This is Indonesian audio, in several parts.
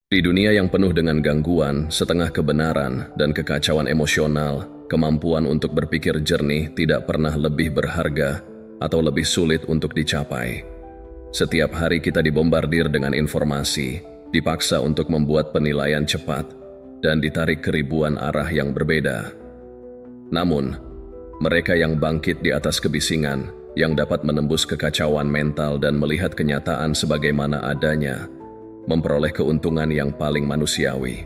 Di dunia yang penuh dengan gangguan, setengah kebenaran, dan kekacauan emosional, kemampuan untuk berpikir jernih tidak pernah lebih berharga atau lebih sulit untuk dicapai. Setiap hari kita dibombardir dengan informasi, dipaksa untuk membuat penilaian cepat, dan ditarik ke ribuan arah yang berbeda. Namun, mereka yang bangkit di atas kebisingan, yang dapat menembus kekacauan mental dan melihat kenyataan sebagaimana adanya, memperoleh keuntungan yang paling manusiawi.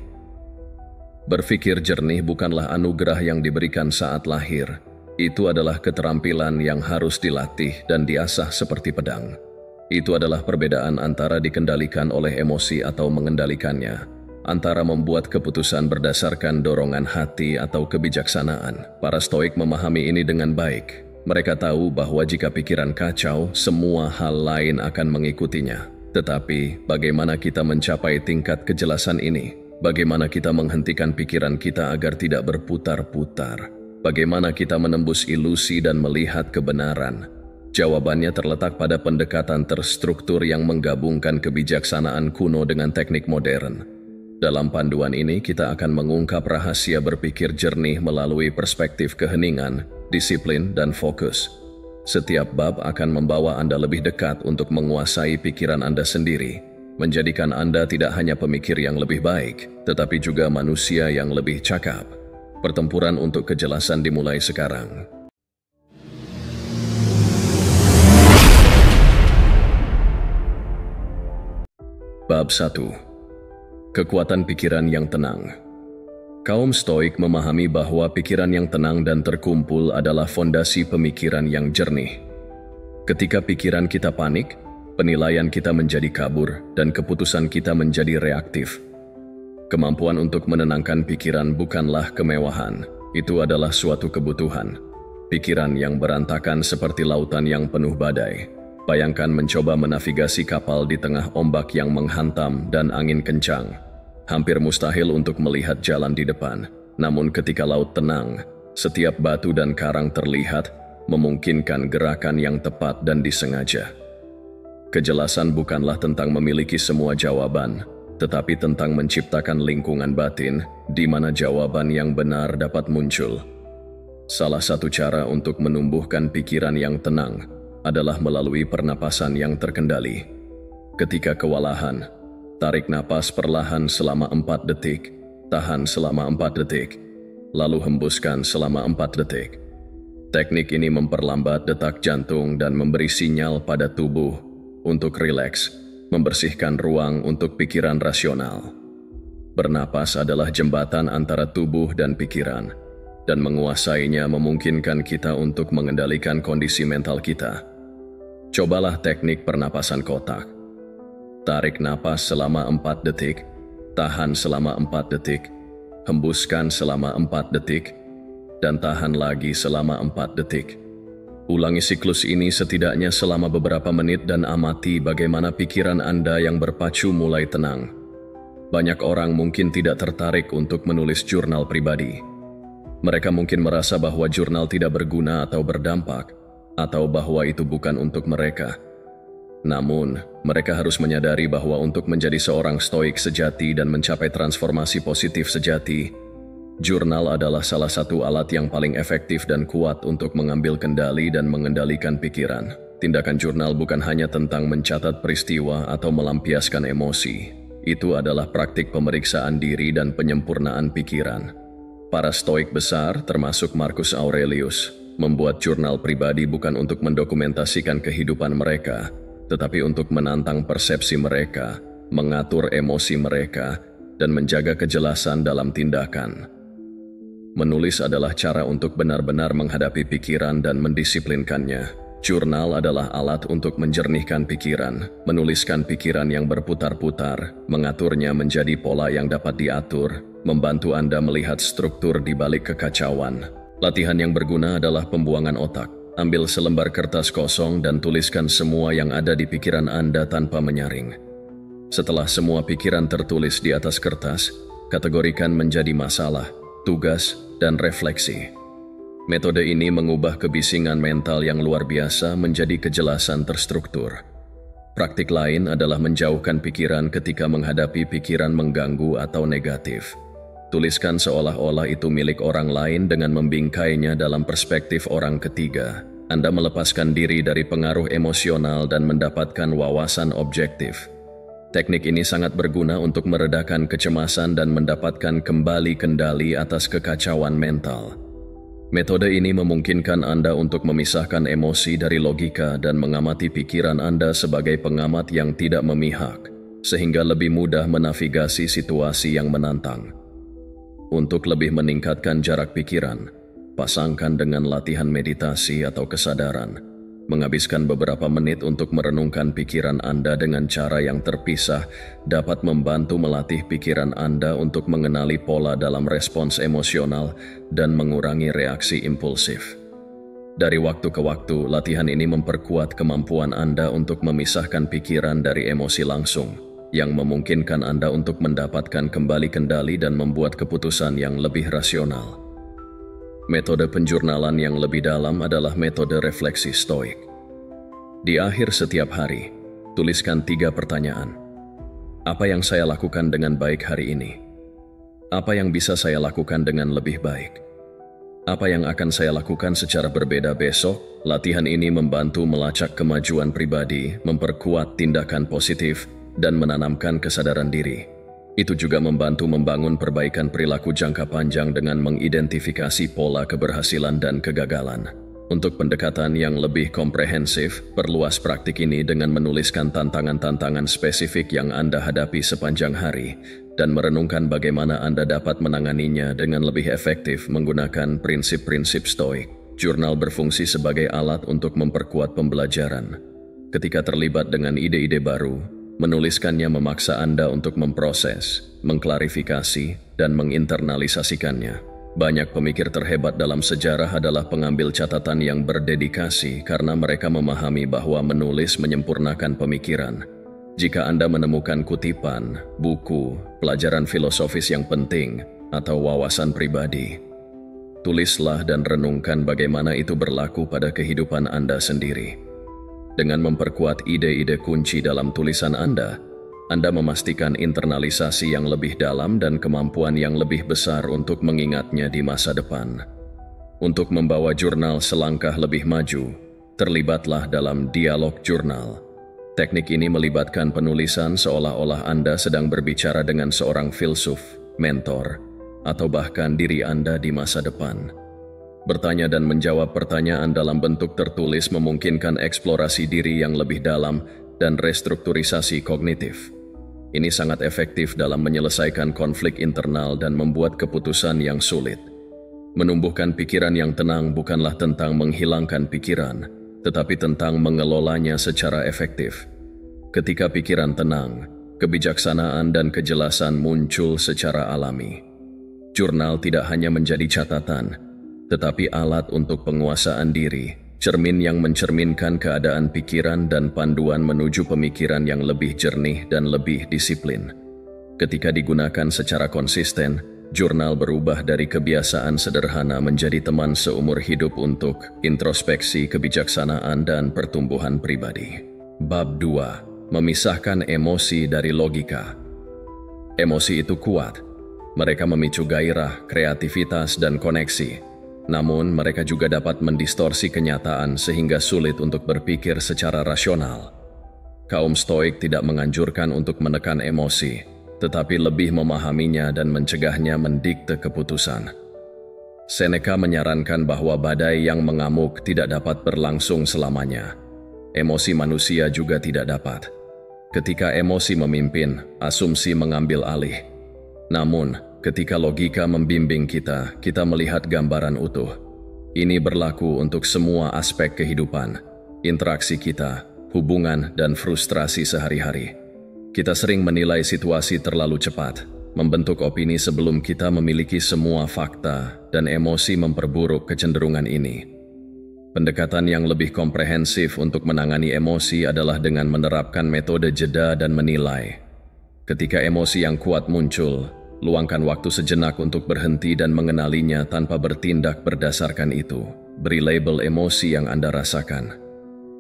Berpikir jernih bukanlah anugerah yang diberikan saat lahir. Itu adalah keterampilan yang harus dilatih dan diasah seperti pedang. Itu adalah perbedaan antara dikendalikan oleh emosi atau mengendalikannya, antara membuat keputusan berdasarkan dorongan hati atau kebijaksanaan. Para Stoik memahami ini dengan baik. Mereka tahu bahwa jika pikiran kacau, semua hal lain akan mengikutinya. Tetapi, bagaimana kita mencapai tingkat kejelasan ini? Bagaimana kita menghentikan pikiran kita agar tidak berputar-putar? Bagaimana kita menembus ilusi dan melihat kebenaran? Jawabannya terletak pada pendekatan terstruktur yang menggabungkan kebijaksanaan kuno dengan teknik modern. Dalam panduan ini, kita akan mengungkap rahasia berpikir jernih melalui perspektif keheningan, disiplin, dan fokus. Setiap bab akan membawa Anda lebih dekat untuk menguasai pikiran Anda sendiri, menjadikan Anda tidak hanya pemikir yang lebih baik, tetapi juga manusia yang lebih cakap. Pertempuran untuk kejelasan dimulai sekarang. Bab 1. Kekuatan pikiran yang tenang. Kaum Stoik memahami bahwa pikiran yang tenang dan terkumpul adalah fondasi pemikiran yang jernih. Ketika pikiran kita panik, penilaian kita menjadi kabur dan keputusan kita menjadi reaktif. Kemampuan untuk menenangkan pikiran bukanlah kemewahan, itu adalah suatu kebutuhan. Pikiran yang berantakan seperti lautan yang penuh badai. Bayangkan mencoba menavigasi kapal di tengah ombak yang menghantam dan angin kencang. Hampir mustahil untuk melihat jalan di depan. Namun ketika laut tenang, setiap batu dan karang terlihat, memungkinkan gerakan yang tepat dan disengaja. Kejelasan bukanlah tentang memiliki semua jawaban, tetapi tentang menciptakan lingkungan batin di mana jawaban yang benar dapat muncul. Salah satu cara untuk menumbuhkan pikiran yang tenang adalah melalui pernapasan yang terkendali. Ketika kewalahan, tarik napas perlahan selama 4 detik, tahan selama 4 detik, lalu hembuskan selama 4 detik. Teknik ini memperlambat detak jantung dan memberi sinyal pada tubuh untuk rileks, membersihkan ruang untuk pikiran rasional. Bernapas adalah jembatan antara tubuh dan pikiran, dan menguasainya memungkinkan kita untuk mengendalikan kondisi mental kita. Cobalah teknik pernapasan kotak. Tarik napas selama 4 detik, tahan selama 4 detik, hembuskan selama 4 detik, dan tahan lagi selama 4 detik. Ulangi siklus ini setidaknya selama beberapa menit dan amati bagaimana pikiran Anda yang berpacu mulai tenang. Banyak orang mungkin tidak tertarik untuk menulis jurnal pribadi. Mereka mungkin merasa bahwa jurnal tidak berguna atau berdampak, atau bahwa itu bukan untuk mereka. Namun, mereka harus menyadari bahwa untuk menjadi seorang stoik sejati dan mencapai transformasi positif sejati, jurnal adalah salah satu alat yang paling efektif dan kuat untuk mengambil kendali dan mengendalikan pikiran. Tindakan jurnal bukan hanya tentang mencatat peristiwa atau melampiaskan emosi. Itu adalah praktik pemeriksaan diri dan penyempurnaan pikiran. Para stoik besar, termasuk Marcus Aurelius, membuat jurnal pribadi bukan untuk mendokumentasikan kehidupan mereka, tetapi untuk menantang persepsi mereka, mengatur emosi mereka, dan menjaga kejelasan dalam tindakan. Menulis adalah cara untuk benar-benar menghadapi pikiran dan mendisiplinkannya. Jurnal adalah alat untuk menjernihkan pikiran, menuliskan pikiran yang berputar-putar, mengaturnya menjadi pola yang dapat diatur, membantu Anda melihat struktur di balik kekacauan. Latihan yang berguna adalah pembuangan otak. Ambil selembar kertas kosong dan tuliskan semua yang ada di pikiran Anda tanpa menyaring. Setelah semua pikiran tertulis di atas kertas, kategorikan menjadi masalah, tugas, dan refleksi. Metode ini mengubah kebisingan mental yang luar biasa menjadi kejelasan terstruktur. Praktik lain adalah menjauhkan pikiran ketika menghadapi pikiran mengganggu atau negatif. Tuliskan seolah-olah itu milik orang lain dengan membingkainya dalam perspektif orang ketiga. Anda melepaskan diri dari pengaruh emosional dan mendapatkan wawasan objektif. Teknik ini sangat berguna untuk meredakan kecemasan dan mendapatkan kembali kendali atas kekacauan mental. Metode ini memungkinkan Anda untuk memisahkan emosi dari logika dan mengamati pikiran Anda sebagai pengamat yang tidak memihak, sehingga lebih mudah menavigasi situasi yang menantang. Untuk lebih meningkatkan jarak pikiran, pasangkan dengan latihan meditasi atau kesadaran. Menghabiskan beberapa menit untuk merenungkan pikiran Anda dengan cara yang terpisah dapat membantu melatih pikiran Anda untuk mengenali pola dalam respons emosional dan mengurangi reaksi impulsif. Dari waktu ke waktu, latihan ini memperkuat kemampuan Anda untuk memisahkan pikiran dari emosi langsung, yang memungkinkan Anda untuk mendapatkan kembali kendali dan membuat keputusan yang lebih rasional. Metode penjurnalan yang lebih dalam adalah metode refleksi stoik. Di akhir setiap hari, tuliskan 3 pertanyaan. Apa yang saya lakukan dengan baik hari ini? Apa yang bisa saya lakukan dengan lebih baik? Apa yang akan saya lakukan secara berbeda besok? Latihan ini membantu melacak kemajuan pribadi, memperkuat tindakan positif, dan menanamkan kesadaran diri. Itu juga membantu membangun perbaikan perilaku jangka panjang dengan mengidentifikasi pola keberhasilan dan kegagalan. Untuk pendekatan yang lebih komprehensif, perluas praktik ini dengan menuliskan tantangan-tantangan spesifik yang Anda hadapi sepanjang hari dan merenungkan bagaimana Anda dapat menanganinya dengan lebih efektif menggunakan prinsip-prinsip stoik. Jurnal berfungsi sebagai alat untuk memperkuat pembelajaran. Ketika terlibat dengan ide-ide baru, menuliskannya memaksa Anda untuk memproses, mengklarifikasi, dan menginternalisasikannya. Banyak pemikir terhebat dalam sejarah adalah pengambil catatan yang berdedikasi karena mereka memahami bahwa menulis menyempurnakan pemikiran. Jika Anda menemukan kutipan, buku, pelajaran filosofis yang penting, atau wawasan pribadi, tulislah dan renungkan bagaimana itu berlaku pada kehidupan Anda sendiri. Dengan memperkuat ide-ide kunci dalam tulisan Anda memastikan internalisasi yang lebih dalam dan kemampuan yang lebih besar untuk mengingatnya di masa depan. Untuk membawa jurnal selangkah lebih maju, terlibatlah dalam dialog jurnal. Teknik ini melibatkan penulisan seolah-olah Anda sedang berbicara dengan seorang filsuf, mentor, atau bahkan diri Anda di masa depan. Bertanya dan menjawab pertanyaan dalam bentuk tertulis memungkinkan eksplorasi diri yang lebih dalam dan restrukturisasi kognitif. Ini sangat efektif dalam menyelesaikan konflik internal dan membuat keputusan yang sulit. Menumbuhkan pikiran yang tenang bukanlah tentang menghilangkan pikiran, tetapi tentang mengelolanya secara efektif. Ketika pikiran tenang, kebijaksanaan dan kejelasan muncul secara alami. Jurnal tidak hanya menjadi catatan, tetapi alat untuk penguasaan diri, cermin yang mencerminkan keadaan pikiran dan panduan menuju pemikiran yang lebih jernih dan lebih disiplin. Ketika digunakan secara konsisten, jurnal berubah dari kebiasaan sederhana menjadi teman seumur hidup untuk introspeksi kebijaksanaan dan pertumbuhan pribadi. Bab 2. Memisahkan emosi dari logika. Emosi itu kuat. Mereka memicu gairah, kreativitas, dan koneksi. Namun, mereka juga dapat mendistorsi kenyataan sehingga sulit untuk berpikir secara rasional. Kaum Stoik tidak menganjurkan untuk menekan emosi, tetapi lebih memahaminya dan mencegahnya mendikte keputusan. Seneca menyarankan bahwa badai yang mengamuk tidak dapat berlangsung selamanya. Emosi manusia juga tidak dapat. Ketika emosi memimpin, asumsi mengambil alih. Namun, ketika logika membimbing kita melihat gambaran utuh. Ini berlaku untuk semua aspek kehidupan, interaksi kita, hubungan, dan frustrasi sehari-hari. Kita sering menilai situasi terlalu cepat, membentuk opini sebelum kita memiliki semua fakta, dan emosi memperburuk kecenderungan ini. Pendekatan yang lebih komprehensif untuk menangani emosi adalah dengan menerapkan metode jeda dan menilai. Ketika emosi yang kuat muncul, luangkan waktu sejenak untuk berhenti dan mengenalinya tanpa bertindak berdasarkan itu. Beri label emosi yang Anda rasakan.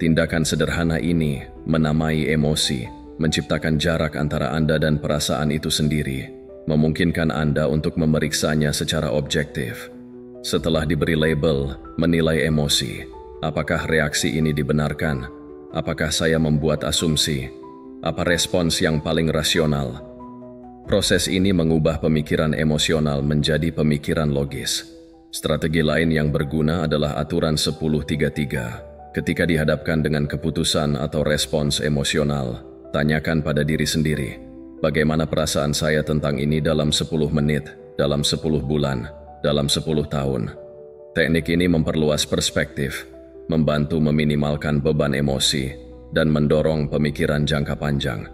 Tindakan sederhana ini menamai emosi, menciptakan jarak antara Anda dan perasaan itu sendiri, memungkinkan Anda untuk memeriksanya secara objektif. Setelah diberi label, menilai emosi, apakah reaksi ini dibenarkan? Apakah saya membuat asumsi? Apa respons yang paling rasional? Proses ini mengubah pemikiran emosional menjadi pemikiran logis. Strategi lain yang berguna adalah aturan 10-3-3. Ketika dihadapkan dengan keputusan atau respons emosional, tanyakan pada diri sendiri, bagaimana perasaan saya tentang ini dalam 10 menit, dalam 10 bulan, dalam 10 tahun. Teknik ini memperluas perspektif, membantu meminimalkan beban emosi, dan mendorong pemikiran jangka panjang.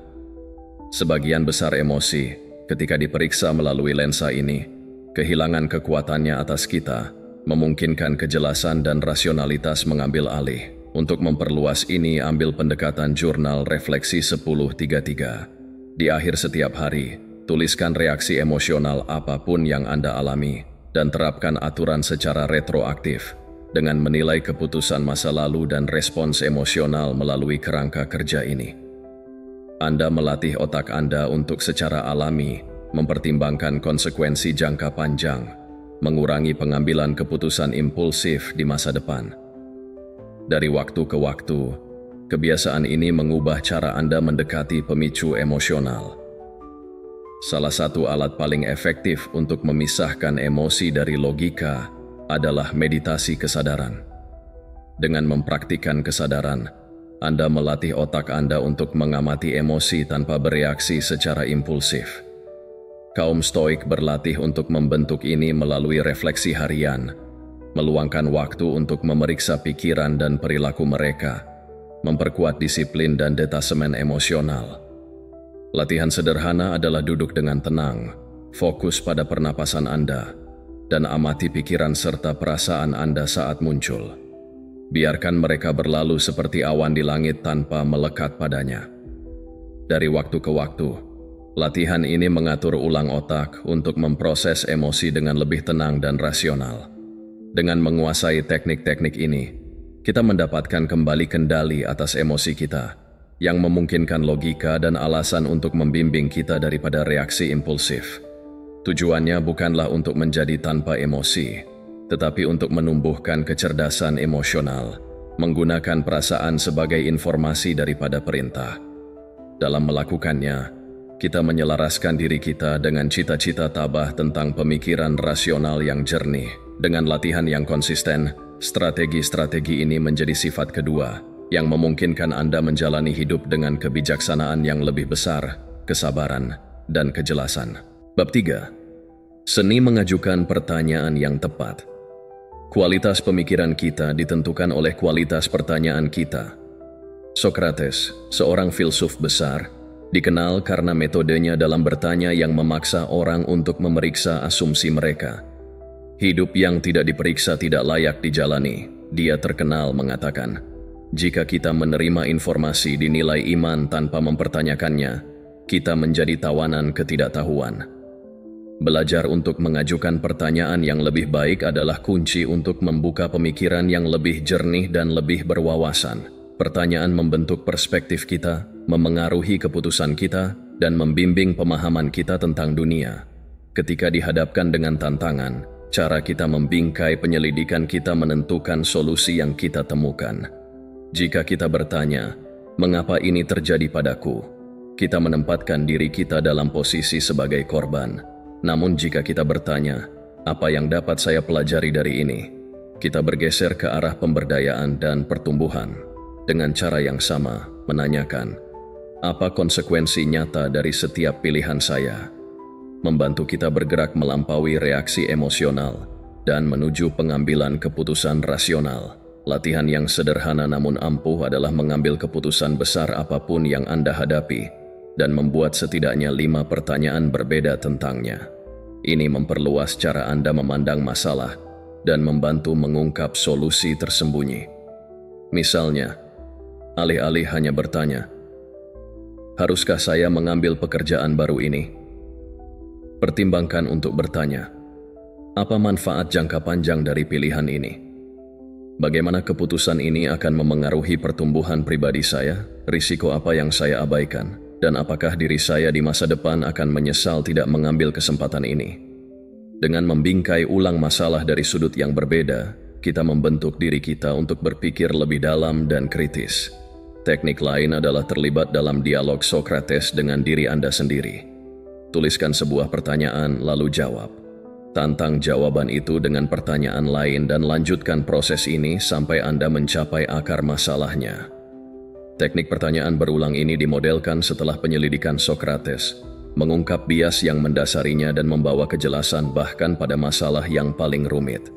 Sebagian besar emosi, ketika diperiksa melalui lensa ini, kehilangan kekuatannya atas kita, memungkinkan kejelasan dan rasionalitas mengambil alih. Untuk memperluas ini, ambil pendekatan jurnal refleksi 10-3-3. Di akhir setiap hari, tuliskan reaksi emosional apapun yang Anda alami dan terapkan aturan secara retroaktif dengan menilai keputusan masa lalu dan respons emosional melalui kerangka kerja ini. Anda melatih otak Anda untuk secara alami mempertimbangkan konsekuensi jangka panjang, mengurangi pengambilan keputusan impulsif di masa depan. Dari waktu ke waktu, kebiasaan ini mengubah cara Anda mendekati pemicu emosional. Salah satu alat paling efektif untuk memisahkan emosi dari logika adalah meditasi kesadaran. Dengan mempraktikkan kesadaran, Anda melatih otak Anda untuk mengamati emosi tanpa bereaksi secara impulsif. Kaum Stoik berlatih untuk membentuk ini melalui refleksi harian, meluangkan waktu untuk memeriksa pikiran dan perilaku mereka, memperkuat disiplin dan detasemen emosional. Latihan sederhana adalah duduk dengan tenang, fokus pada pernapasan Anda, dan amati pikiran serta perasaan Anda saat muncul. Biarkan mereka berlalu seperti awan di langit tanpa melekat padanya. Dari waktu ke waktu, latihan ini mengatur ulang otak untuk memproses emosi dengan lebih tenang dan rasional. Dengan menguasai teknik-teknik ini, kita mendapatkan kembali kendali atas emosi kita, yang memungkinkan logika dan alasan untuk membimbing kita daripada reaksi impulsif. Tujuannya bukanlah untuk menjadi tanpa emosi, tetapi untuk menumbuhkan kecerdasan emosional, menggunakan perasaan sebagai informasi daripada perintah. Dalam melakukannya, kita menyelaraskan diri kita dengan cita-cita tabah tentang pemikiran rasional yang jernih. Dengan latihan yang konsisten, strategi-strategi ini menjadi sifat kedua, yang memungkinkan Anda menjalani hidup dengan kebijaksanaan yang lebih besar, kesabaran, dan kejelasan. Bab 3. Seni mengajukan pertanyaan yang tepat. Kualitas pemikiran kita ditentukan oleh kualitas pertanyaan kita. Sokrates, seorang filsuf besar, dikenal karena metodenya dalam bertanya yang memaksa orang untuk memeriksa asumsi mereka. Hidup yang tidak diperiksa tidak layak dijalani, dia terkenal mengatakan. Jika kita menerima informasi dinilai iman tanpa mempertanyakannya, kita menjadi tawanan ketidaktahuan. Belajar untuk mengajukan pertanyaan yang lebih baik adalah kunci untuk membuka pemikiran yang lebih jernih dan lebih berwawasan. Pertanyaan membentuk perspektif kita, memengaruhi keputusan kita, dan membimbing pemahaman kita tentang dunia. Ketika dihadapkan dengan tantangan, cara kita membingkai penyelidikan kita menentukan solusi yang kita temukan. Jika kita bertanya, mengapa ini terjadi padaku? Kita menempatkan diri kita dalam posisi sebagai korban. Namun jika kita bertanya, apa yang dapat saya pelajari dari ini? Kita bergeser ke arah pemberdayaan dan pertumbuhan. Dengan cara yang sama, menanyakan, apa konsekuensi nyata dari setiap pilihan saya? Membantu kita bergerak melampaui reaksi emosional dan menuju pengambilan keputusan rasional. Latihan yang sederhana namun ampuh adalah mengambil keputusan besar apapun yang Anda hadapi dan membuat setidaknya 5 pertanyaan berbeda tentangnya. Ini memperluas cara Anda memandang masalah dan membantu mengungkap solusi tersembunyi. Misalnya, alih-alih hanya bertanya, haruskah saya mengambil pekerjaan baru ini? Pertimbangkan untuk bertanya, apa manfaat jangka panjang dari pilihan ini? Bagaimana keputusan ini akan memengaruhi pertumbuhan pribadi saya? Risiko apa yang saya abaikan? Dan apakah diri saya di masa depan akan menyesal tidak mengambil kesempatan ini? Dengan membingkai ulang masalah dari sudut yang berbeda, kita membentuk diri kita untuk berpikir lebih dalam dan kritis. Teknik lain adalah terlibat dalam dialog Sokrates dengan diri Anda sendiri. Tuliskan sebuah pertanyaan lalu jawab. Tantang jawaban itu dengan pertanyaan lain dan lanjutkan proses ini sampai Anda mencapai akar masalahnya. Teknik pertanyaan berulang ini dimodelkan setelah penyelidikan Sokrates, mengungkap bias yang mendasarinya dan membawa kejelasan bahkan pada masalah yang paling rumit.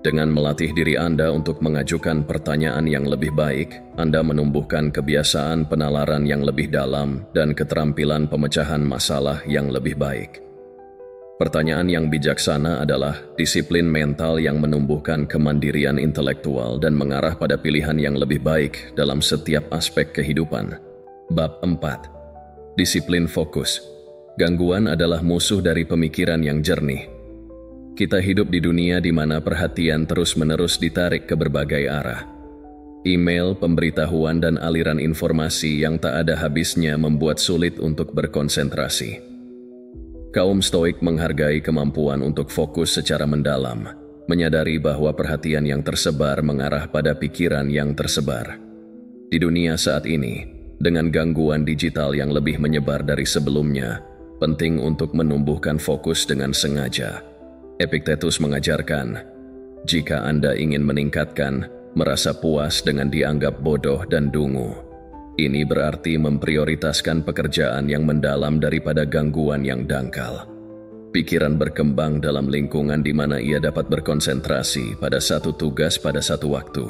Dengan melatih diri Anda untuk mengajukan pertanyaan yang lebih baik, Anda menumbuhkan kebiasaan penalaran yang lebih dalam dan keterampilan pemecahan masalah yang lebih baik. Pertanyaan yang bijaksana adalah disiplin mental yang menumbuhkan kemandirian intelektual dan mengarah pada pilihan yang lebih baik dalam setiap aspek kehidupan. Bab 4. Disiplin fokus. Gangguan adalah musuh dari pemikiran yang jernih. Kita hidup di dunia di mana perhatian terus-menerus ditarik ke berbagai arah. Email, pemberitahuan, dan aliran informasi yang tak ada habisnya membuat sulit untuk berkonsentrasi. Kaum Stoik menghargai kemampuan untuk fokus secara mendalam, menyadari bahwa perhatian yang tersebar mengarah pada pikiran yang tersebar. Di dunia saat ini, dengan gangguan digital yang lebih menyebar dari sebelumnya, penting untuk menumbuhkan fokus dengan sengaja. Epictetus mengajarkan, jika Anda ingin meningkatkan, merasa puas dengan dianggap bodoh dan dungu. Ini berarti memprioritaskan pekerjaan yang mendalam daripada gangguan yang dangkal. Pikiran berkembang dalam lingkungan di mana ia dapat berkonsentrasi pada satu tugas pada satu waktu.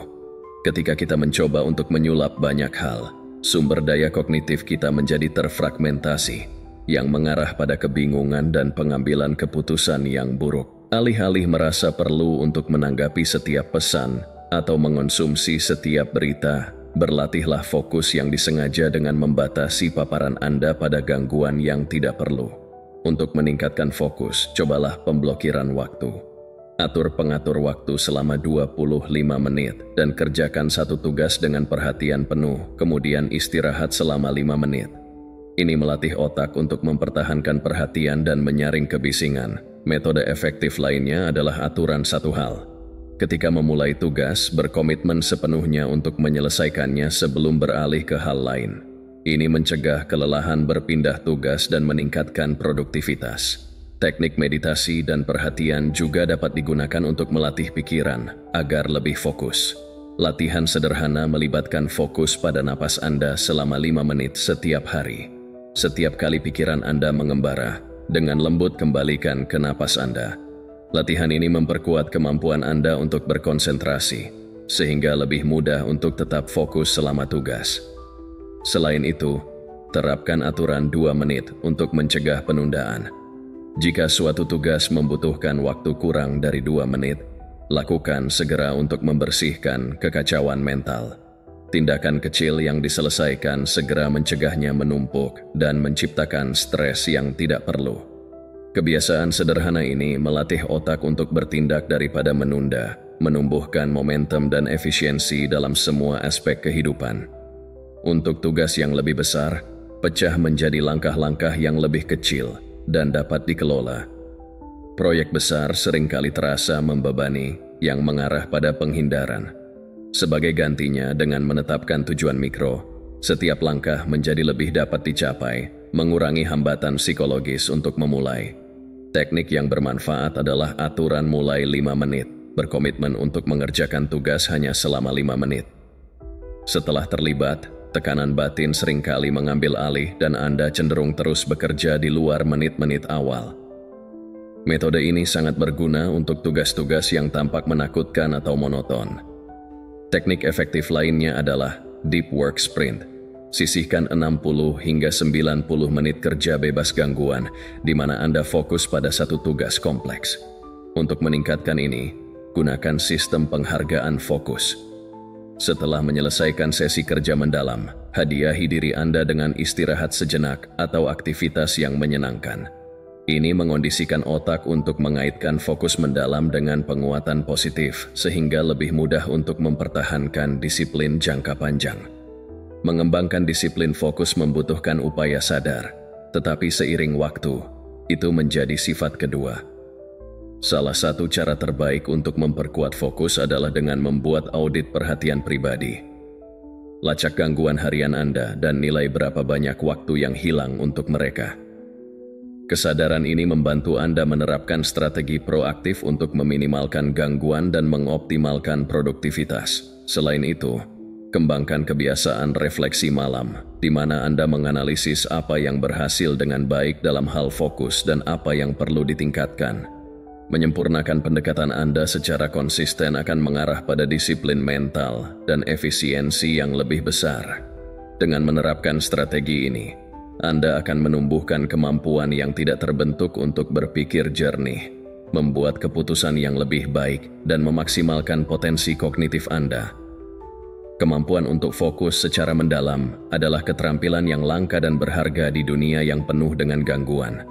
Ketika kita mencoba untuk menyulap banyak hal, sumber daya kognitif kita menjadi terfragmentasi, yang mengarah pada kebingungan dan pengambilan keputusan yang buruk. Alih-alih merasa perlu untuk menanggapi setiap pesan atau mengonsumsi setiap berita, berlatihlah fokus yang disengaja dengan membatasi paparan Anda pada gangguan yang tidak perlu. Untuk meningkatkan fokus, cobalah pemblokiran waktu. Atur pengatur waktu selama 25 menit dan kerjakan satu tugas dengan perhatian penuh, kemudian istirahat selama 5 menit. Ini melatih otak untuk mempertahankan perhatian dan menyaring kebisingan. Metode efektif lainnya adalah aturan satu hal. Ketika memulai tugas, berkomitmen sepenuhnya untuk menyelesaikannya sebelum beralih ke hal lain. Ini mencegah kelelahan berpindah tugas dan meningkatkan produktivitas. Teknik meditasi dan perhatian juga dapat digunakan untuk melatih pikiran agar lebih fokus. Latihan sederhana melibatkan fokus pada napas Anda selama 5 menit setiap hari. Setiap kali pikiran Anda mengembara, dengan lembut kembalikan ke napas Anda. Latihan ini memperkuat kemampuan Anda untuk berkonsentrasi, sehingga lebih mudah untuk tetap fokus selama tugas. Selain itu, terapkan aturan 2 menit untuk mencegah penundaan. Jika suatu tugas membutuhkan waktu kurang dari 2 menit, lakukan segera untuk membersihkan kekacauan mental. Tindakan kecil yang diselesaikan segera mencegahnya menumpuk dan menciptakan stres yang tidak perlu. Kebiasaan sederhana ini melatih otak untuk bertindak daripada menunda, menumbuhkan momentum dan efisiensi dalam semua aspek kehidupan. Untuk tugas yang lebih besar, pecah menjadi langkah-langkah yang lebih kecil dan dapat dikelola. Proyek besar seringkali terasa membebani yang mengarah pada penghindaran. Sebagai gantinya dengan menetapkan tujuan mikro, setiap langkah menjadi lebih dapat dicapai, mengurangi hambatan psikologis untuk memulai. Teknik yang bermanfaat adalah aturan mulai 5 menit, berkomitmen untuk mengerjakan tugas hanya selama 5 menit. Setelah terlibat, tekanan batin seringkali mengambil alih dan Anda cenderung terus bekerja di luar menit-menit awal. Metode ini sangat berguna untuk tugas-tugas yang tampak menakutkan atau monoton. Teknik efektif lainnya adalah Deep Work Sprint. Sisihkan 60 hingga 90 menit kerja bebas gangguan, di mana Anda fokus pada satu tugas kompleks. Untuk meningkatkan ini, gunakan sistem penghargaan fokus. Setelah menyelesaikan sesi kerja mendalam, hadiahi diri Anda dengan istirahat sejenak atau aktivitas yang menyenangkan. Ini mengondisikan otak untuk mengaitkan fokus mendalam dengan penguatan positif, sehingga lebih mudah untuk mempertahankan disiplin jangka panjang. Mengembangkan disiplin fokus membutuhkan upaya sadar, tetapi seiring waktu, itu menjadi sifat kedua. Salah satu cara terbaik untuk memperkuat fokus adalah dengan membuat audit perhatian pribadi. Lacak gangguan harian Anda dan nilai berapa banyak waktu yang hilang untuk mereka. Kesadaran ini membantu Anda menerapkan strategi proaktif untuk meminimalkan gangguan dan mengoptimalkan produktivitas. Selain itu, kembangkan kebiasaan refleksi malam, di mana Anda menganalisis apa yang berhasil dengan baik dalam hal fokus dan apa yang perlu ditingkatkan. Menyempurnakan pendekatan Anda secara konsisten akan mengarah pada disiplin mental dan efisiensi yang lebih besar. Dengan menerapkan strategi ini, Anda akan menumbuhkan kemampuan yang tidak terbentuk untuk berpikir jernih, membuat keputusan yang lebih baik, dan memaksimalkan potensi kognitif Anda. Kemampuan untuk fokus secara mendalam adalah keterampilan yang langka dan berharga di dunia yang penuh dengan gangguan.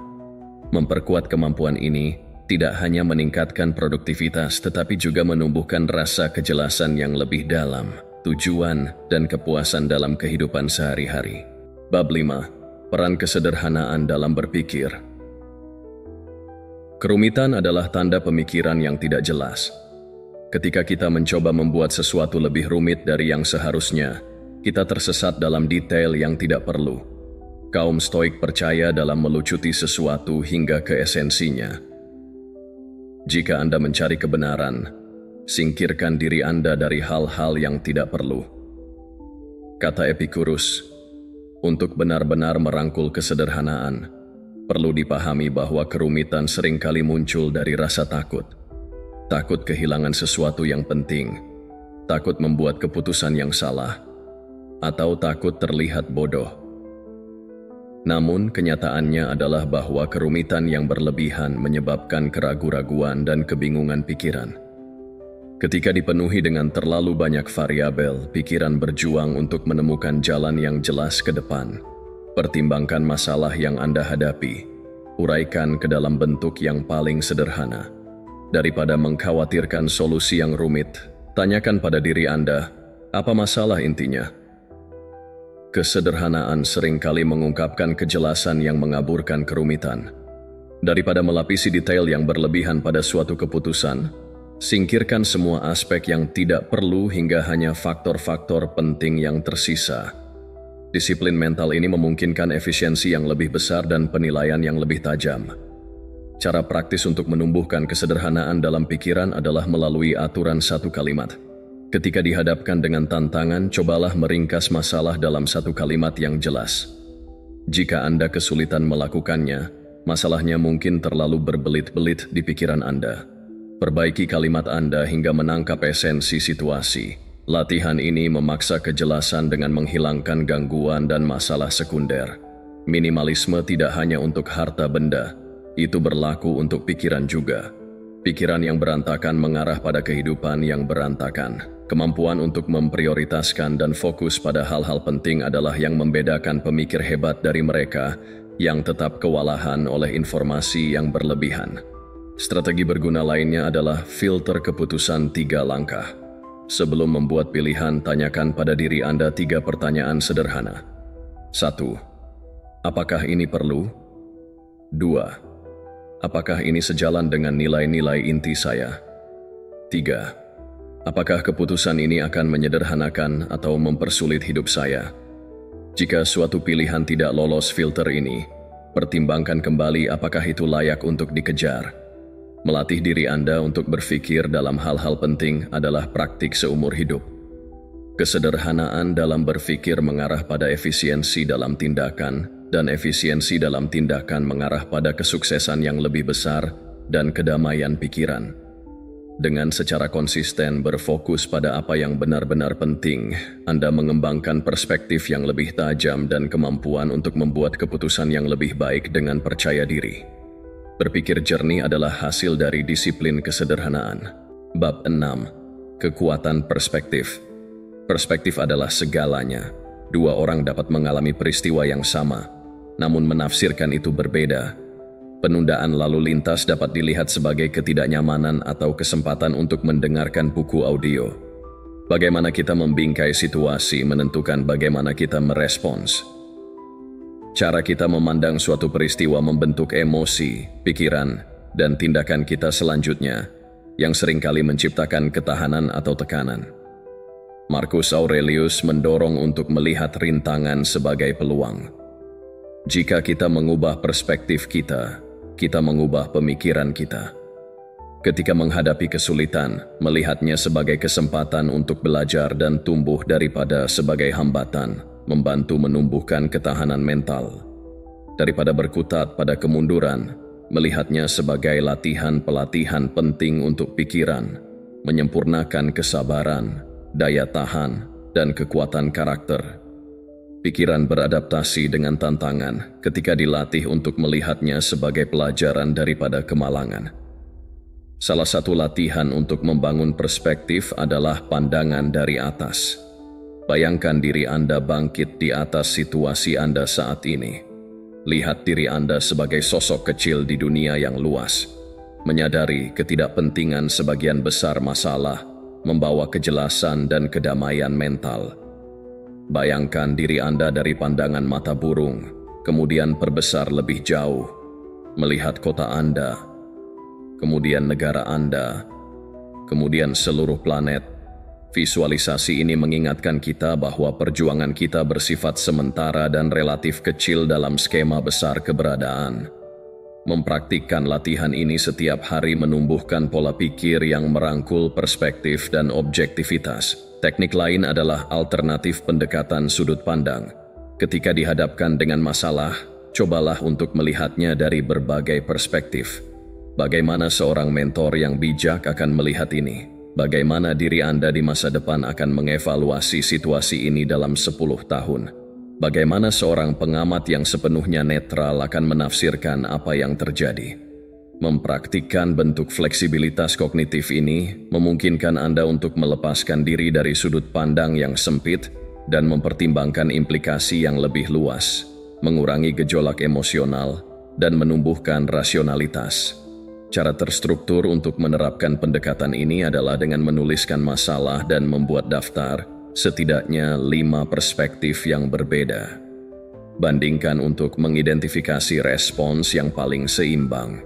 Memperkuat kemampuan ini tidak hanya meningkatkan produktivitas, tetapi juga menumbuhkan rasa kejelasan yang lebih dalam, tujuan, dan kepuasan dalam kehidupan sehari-hari. Bab 5. Peran kesederhanaan dalam berpikir. Kerumitan adalah tanda pemikiran yang tidak jelas. Ketika kita mencoba membuat sesuatu lebih rumit dari yang seharusnya, kita tersesat dalam detail yang tidak perlu. Kaum Stoik percaya dalam melucuti sesuatu hingga ke esensinya. Jika Anda mencari kebenaran, singkirkan diri Anda dari hal-hal yang tidak perlu. Kata Epicurus, untuk benar-benar merangkul kesederhanaan, perlu dipahami bahwa kerumitan seringkali muncul dari rasa takut. Takut kehilangan sesuatu yang penting, takut membuat keputusan yang salah, atau takut terlihat bodoh. Namun, kenyataannya adalah bahwa kerumitan yang berlebihan menyebabkan keraguan-raguan dan kebingungan pikiran. Ketika dipenuhi dengan terlalu banyak variabel, pikiran berjuang untuk menemukan jalan yang jelas ke depan. Pertimbangkan masalah yang Anda hadapi, uraikan ke dalam bentuk yang paling sederhana. Daripada mengkhawatirkan solusi yang rumit, tanyakan pada diri Anda, apa masalah intinya? Kesederhanaan seringkali mengungkapkan kejelasan yang mengaburkan kerumitan. Daripada melapisi detail yang berlebihan pada suatu keputusan, singkirkan semua aspek yang tidak perlu hingga hanya faktor-faktor penting yang tersisa. Disiplin mental ini memungkinkan efisiensi yang lebih besar dan penilaian yang lebih tajam. Cara praktis untuk menumbuhkan kesederhanaan dalam pikiran adalah melalui aturan satu kalimat. Ketika dihadapkan dengan tantangan, cobalah meringkas masalah dalam satu kalimat yang jelas. Jika Anda kesulitan melakukannya, masalahnya mungkin terlalu berbelit-belit di pikiran Anda. Perbaiki kalimat Anda hingga menangkap esensi situasi. Latihan ini memaksa kejelasan dengan menghilangkan gangguan dan masalah sekunder. Minimalisme tidak hanya untuk harta benda, itu berlaku untuk pikiran juga. Pikiran yang berantakan mengarah pada kehidupan yang berantakan. Kemampuan untuk memprioritaskan dan fokus pada hal-hal penting adalah yang membedakan pemikir hebat dari mereka yang tetap kewalahan oleh informasi yang berlebihan. Strategi berguna lainnya adalah filter keputusan 3 langkah. Sebelum membuat pilihan, tanyakan pada diri Anda 3 pertanyaan sederhana. 1. Apakah ini perlu? 2. Apakah ini sejalan dengan nilai-nilai inti saya? 3. Apakah keputusan ini akan menyederhanakan atau mempersulit hidup saya? Jika suatu pilihan tidak lolos filter ini, pertimbangkan kembali apakah itu layak untuk dikejar. Melatih diri Anda untuk berpikir dalam hal-hal penting adalah praktik seumur hidup. Kesederhanaan dalam berpikir mengarah pada efisiensi dalam tindakan, dan efisiensi dalam tindakan mengarah pada kesuksesan yang lebih besar dan kedamaian pikiran. Dengan secara konsisten berfokus pada apa yang benar-benar penting, Anda mengembangkan perspektif yang lebih tajam dan kemampuan untuk membuat keputusan yang lebih baik dengan percaya diri. Berpikir jernih adalah hasil dari disiplin kesederhanaan. Bab 6. Kekuatan perspektif. Perspektif adalah segalanya. 2 orang dapat mengalami peristiwa yang sama, namun menafsirkan itu berbeda. Penundaan lalu lintas dapat dilihat sebagai ketidaknyamanan atau kesempatan untuk mendengarkan buku audio. Bagaimana kita membingkai situasi menentukan bagaimana kita merespons. Cara kita memandang suatu peristiwa membentuk emosi, pikiran, dan tindakan kita selanjutnya, yang seringkali menciptakan ketahanan atau tekanan. Marcus Aurelius mendorong untuk melihat rintangan sebagai peluang. Jika kita mengubah perspektif kita mengubah pemikiran kita. Ketika menghadapi kesulitan, melihatnya sebagai kesempatan untuk belajar dan tumbuh daripada sebagai hambatan, membantu menumbuhkan ketahanan mental. Daripada berkutat pada kemunduran, melihatnya sebagai pelatihan penting untuk pikiran, menyempurnakan kesabaran, daya tahan, dan kekuatan karakter. Pikiran beradaptasi dengan tantangan ketika dilatih untuk melihatnya sebagai pelajaran daripada kemalangan. Salah satu latihan untuk membangun perspektif adalah pandangan dari atas. Bayangkan diri Anda bangkit di atas situasi Anda saat ini. Lihat diri Anda sebagai sosok kecil di dunia yang luas. Menyadari ketidakpentingan sebagian besar masalah, membawa kejelasan dan kedamaian mental. Bayangkan diri Anda dari pandangan mata burung, kemudian perbesar lebih jauh. Melihat kota Anda, kemudian negara Anda, kemudian seluruh planet. Visualisasi ini mengingatkan kita bahwa perjuangan kita bersifat sementara dan relatif kecil dalam skema besar keberadaan. Mempraktikkan latihan ini setiap hari menumbuhkan pola pikir yang merangkul perspektif dan objektivitas. Teknik lain adalah alternatif pendekatan sudut pandang. Ketika dihadapkan dengan masalah, cobalah untuk melihatnya dari berbagai perspektif. Bagaimana seorang mentor yang bijak akan melihat ini? Bagaimana diri Anda di masa depan akan mengevaluasi situasi ini dalam 10 tahun? Bagaimana seorang pengamat yang sepenuhnya netral akan menafsirkan apa yang terjadi? Mempraktikkan bentuk fleksibilitas kognitif ini memungkinkan Anda untuk melepaskan diri dari sudut pandang yang sempit dan mempertimbangkan implikasi yang lebih luas, mengurangi gejolak emosional, dan menumbuhkan rasionalitas. Cara terstruktur untuk menerapkan pendekatan ini adalah dengan menuliskan masalah dan membuat daftar setidaknya 5 perspektif yang berbeda. Bandingkan untuk mengidentifikasi respons yang paling seimbang.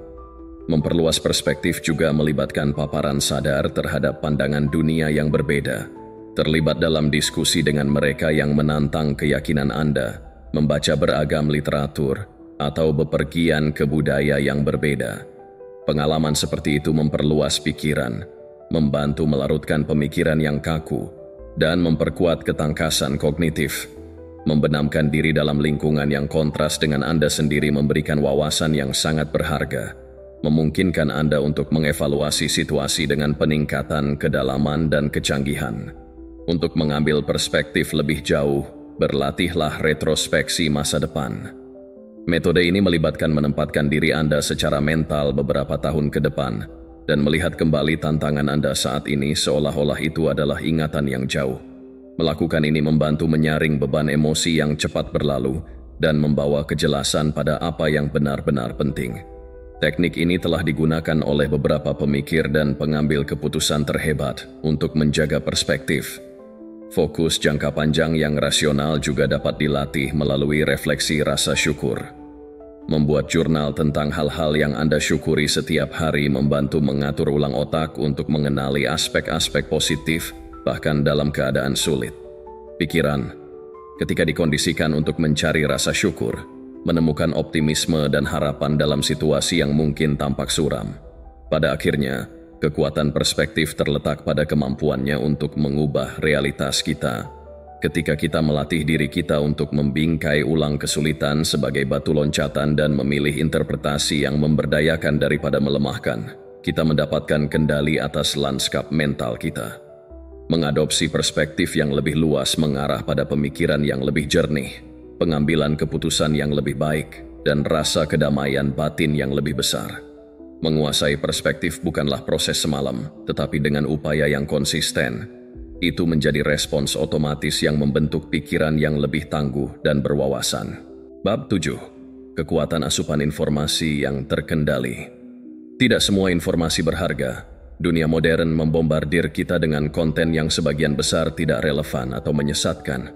Memperluas perspektif juga melibatkan paparan sadar terhadap pandangan dunia yang berbeda. Terlibat dalam diskusi dengan mereka yang menantang keyakinan Anda, membaca beragam literatur, atau bepergian ke budaya yang berbeda. Pengalaman seperti itu memperluas pikiran, membantu melarutkan pemikiran yang kaku, dan memperkuat ketangkasan kognitif. Membenamkan diri dalam lingkungan yang kontras dengan Anda sendiri memberikan wawasan yang sangat berharga, memungkinkan Anda untuk mengevaluasi situasi dengan peningkatan kedalaman dan kecanggihan. Untuk mengambil perspektif lebih jauh, berlatihlah retrospeksi masa depan. Metode ini melibatkan menempatkan diri Anda secara mental beberapa tahun ke depan dan melihat kembali tantangan Anda saat ini seolah-olah itu adalah ingatan yang jauh. Melakukan ini membantu menyaring beban emosi yang cepat berlalu dan membawa kejelasan pada apa yang benar-benar penting. Teknik ini telah digunakan oleh beberapa pemikir dan pengambil keputusan terhebat untuk menjaga perspektif. Fokus jangka panjang yang rasional juga dapat dilatih melalui refleksi rasa syukur. Membuat jurnal tentang hal-hal yang Anda syukuri setiap hari membantu mengatur ulang otak untuk mengenali aspek-aspek positif bahkan dalam keadaan sulit. Pikiran, ketika dikondisikan untuk mencari rasa syukur, menemukan optimisme dan harapan dalam situasi yang mungkin tampak suram. Pada akhirnya, kekuatan perspektif terletak pada kemampuannya untuk mengubah realitas kita. Ketika kita melatih diri kita untuk membingkai ulang kesulitan sebagai batu loncatan dan memilih interpretasi yang memberdayakan daripada melemahkan, kita mendapatkan kendali atas lanskap mental kita. Mengadopsi perspektif yang lebih luas mengarah pada pemikiran yang lebih jernih, pengambilan keputusan yang lebih baik, dan rasa kedamaian batin yang lebih besar. Menguasai perspektif bukanlah proses semalam, tetapi dengan upaya yang konsisten. Itu menjadi respons otomatis yang membentuk pikiran yang lebih tangguh dan berwawasan. Bab 7. kekuatan asupan informasi yang terkendali. Tidak semua informasi berharga. Dunia modern membombardir kita dengan konten yang sebagian besar tidak relevan atau menyesatkan.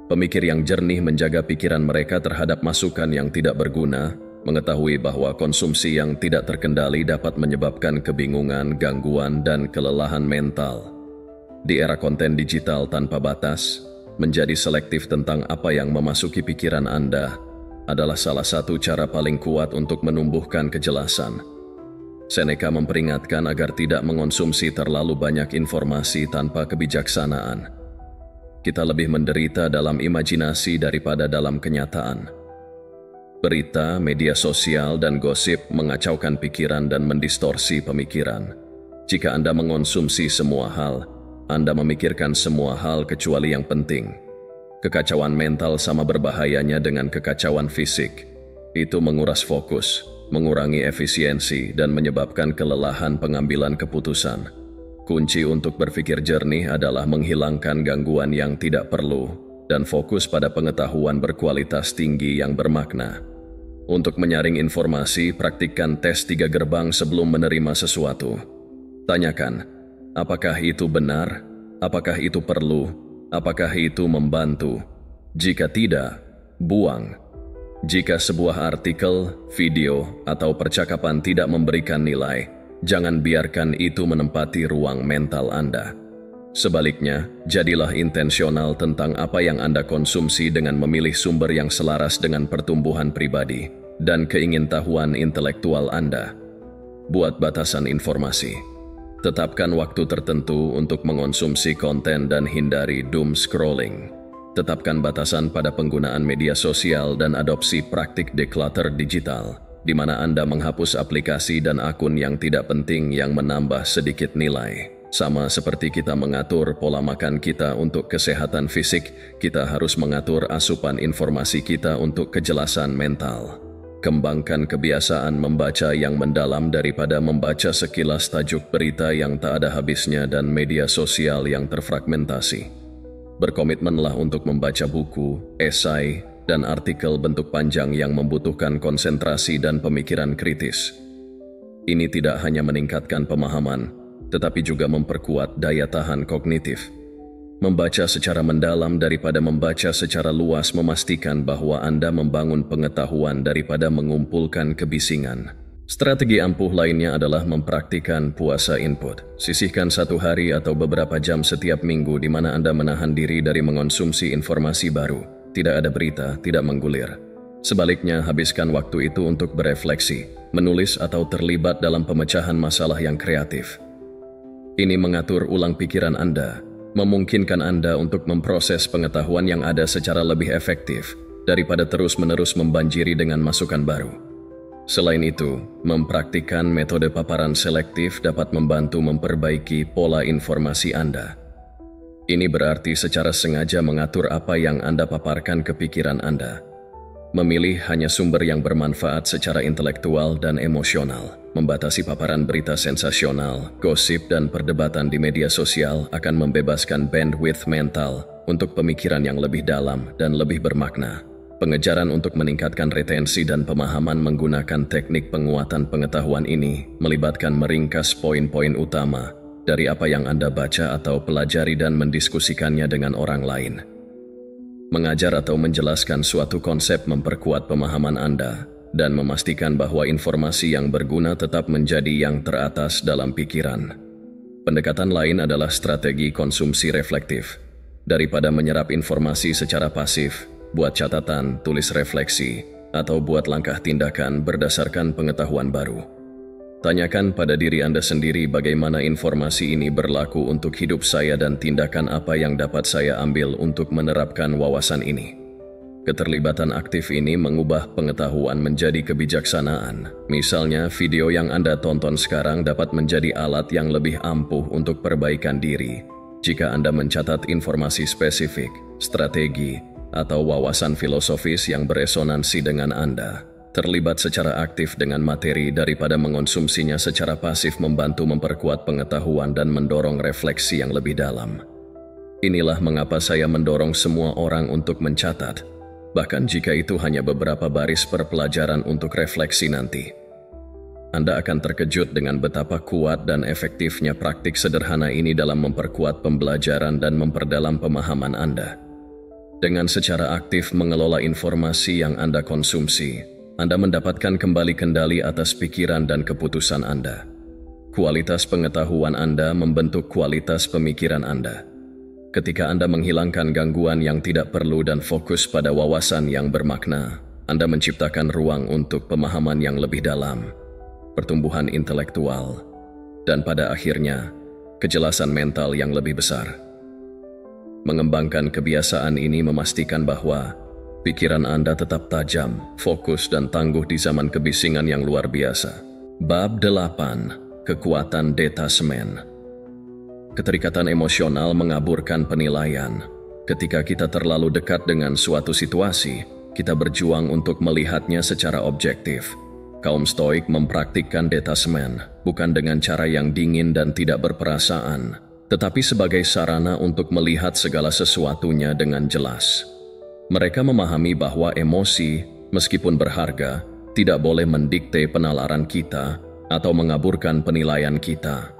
Pemikir yang jernih menjaga pikiran mereka terhadap masukan yang tidak berguna, mengetahui bahwa konsumsi yang tidak terkendali dapat menyebabkan kebingungan, gangguan, dan kelelahan mental. Di era konten digital tanpa batas, menjadi selektif tentang apa yang memasuki pikiran Anda adalah salah satu cara paling kuat untuk menumbuhkan kejelasan. Seneca memperingatkan agar tidak mengonsumsi terlalu banyak informasi tanpa kebijaksanaan. Kita lebih menderita dalam imajinasi daripada dalam kenyataan. Berita, media sosial, dan gosip mengacaukan pikiran dan mendistorsi pemikiran. Jika Anda mengonsumsi semua hal, Anda memikirkan semua hal kecuali yang penting. Kekacauan mental sama berbahayanya dengan kekacauan fisik. Itu menguras fokus, mengurangi efisiensi, dan menyebabkan kelelahan pengambilan keputusan. Kunci untuk berpikir jernih adalah menghilangkan gangguan yang tidak perlu dan fokus pada pengetahuan berkualitas tinggi yang bermakna. Untuk menyaring informasi, praktikkan tes 3 gerbang sebelum menerima sesuatu. Tanyakan, apakah itu benar? Apakah itu perlu? Apakah itu membantu? Jika tidak, buang. Jika sebuah artikel, video, atau percakapan tidak memberikan nilai, jangan biarkan itu menempati ruang mental Anda. Sebaliknya, jadilah intensional tentang apa yang Anda konsumsi dengan memilih sumber yang selaras dengan pertumbuhan pribadi dan keingintahuan intelektual Anda. Buat batasan informasi. Tetapkan waktu tertentu untuk mengonsumsi konten dan hindari doom scrolling. Tetapkan batasan pada penggunaan media sosial dan adopsi praktik declutter digital, di mana Anda menghapus aplikasi dan akun yang tidak penting yang menambah sedikit nilai. Sama seperti kita mengatur pola makan kita untuk kesehatan fisik, kita harus mengatur asupan informasi kita untuk kejelasan mental. Kembangkan kebiasaan membaca yang mendalam daripada membaca sekilas tajuk berita yang tak ada habisnya dan media sosial yang terfragmentasi. Berkomitmenlah untuk membaca buku, esai, dan artikel bentuk panjang yang membutuhkan konsentrasi dan pemikiran kritis. Ini tidak hanya meningkatkan pemahaman, tetapi juga memperkuat daya tahan kognitif. Membaca secara mendalam daripada membaca secara luas memastikan bahwa Anda membangun pengetahuan daripada mengumpulkan kebisingan. Strategi ampuh lainnya adalah mempraktikkan puasa input. Sisihkan 1 hari atau beberapa jam setiap minggu di mana Anda menahan diri dari mengonsumsi informasi baru. Tidak ada berita, tidak menggulir. Sebaliknya, habiskan waktu itu untuk berefleksi, menulis atau terlibat dalam pemecahan masalah yang kreatif. Ini mengatur ulang pikiran Anda, memungkinkan Anda untuk memproses pengetahuan yang ada secara lebih efektif daripada terus-menerus membanjiri dengan masukan baru. Selain itu, mempraktikkan metode paparan selektif dapat membantu memperbaiki pola informasi Anda. Ini berarti secara sengaja mengatur apa yang Anda paparkan ke pikiran Anda. Memilih hanya sumber yang bermanfaat secara intelektual dan emosional. Membatasi paparan berita sensasional, gosip, dan perdebatan di media sosial akan membebaskan bandwidth mental untuk pemikiran yang lebih dalam dan lebih bermakna. Pengejaran untuk meningkatkan retensi dan pemahaman menggunakan teknik penguatan pengetahuan ini melibatkan meringkas poin-poin utama dari apa yang Anda baca atau pelajari dan mendiskusikannya dengan orang lain. Mengajar atau menjelaskan suatu konsep memperkuat pemahaman Anda dan memastikan bahwa informasi yang berguna tetap menjadi yang teratas dalam pikiran. Pendekatan lain adalah strategi konsumsi reflektif. Daripada menyerap informasi secara pasif, buat catatan, tulis refleksi, atau buat langkah tindakan berdasarkan pengetahuan baru. Tanyakan pada diri Anda sendiri bagaimana informasi ini berlaku untuk hidup saya dan tindakan apa yang dapat saya ambil untuk menerapkan wawasan ini. Keterlibatan aktif ini mengubah pengetahuan menjadi kebijaksanaan. Misalnya, video yang Anda tonton sekarang dapat menjadi alat yang lebih ampuh untuk perbaikan diri. Jika Anda mencatat informasi spesifik, strategi, atau wawasan filosofis yang beresonansi dengan Anda, terlibat secara aktif dengan materi daripada mengonsumsinya secara pasif membantu memperkuat pengetahuan dan mendorong refleksi yang lebih dalam. Inilah mengapa saya mendorong semua orang untuk mencatat. bahkan jika itu hanya beberapa baris per pelajaran untuk refleksi nanti. Anda akan terkejut dengan betapa kuat dan efektifnya praktik sederhana ini dalam memperkuat pembelajaran dan memperdalam pemahaman Anda. Dengan secara aktif mengelola informasi yang Anda konsumsi, Anda mendapatkan kembali kendali atas pikiran dan keputusan Anda. Kualitas pengetahuan Anda membentuk kualitas pemikiran Anda. Ketika Anda menghilangkan gangguan yang tidak perlu dan fokus pada wawasan yang bermakna, Anda menciptakan ruang untuk pemahaman yang lebih dalam, pertumbuhan intelektual, dan pada akhirnya, kejelasan mental yang lebih besar. Mengembangkan kebiasaan ini memastikan bahwa pikiran Anda tetap tajam, fokus, dan tangguh di zaman kebisingan yang luar biasa. Bab 8. Kekuatan detasemen. Keterikatan emosional mengaburkan penilaian. Ketika kita terlalu dekat dengan suatu situasi, kita berjuang untuk melihatnya secara objektif. Kaum Stoik mempraktikkan detasemen, bukan dengan cara yang dingin dan tidak berperasaan, tetapi sebagai sarana untuk melihat segala sesuatunya dengan jelas. Mereka memahami bahwa emosi, meskipun berharga, tidak boleh mendikte penalaran kita atau mengaburkan penilaian kita.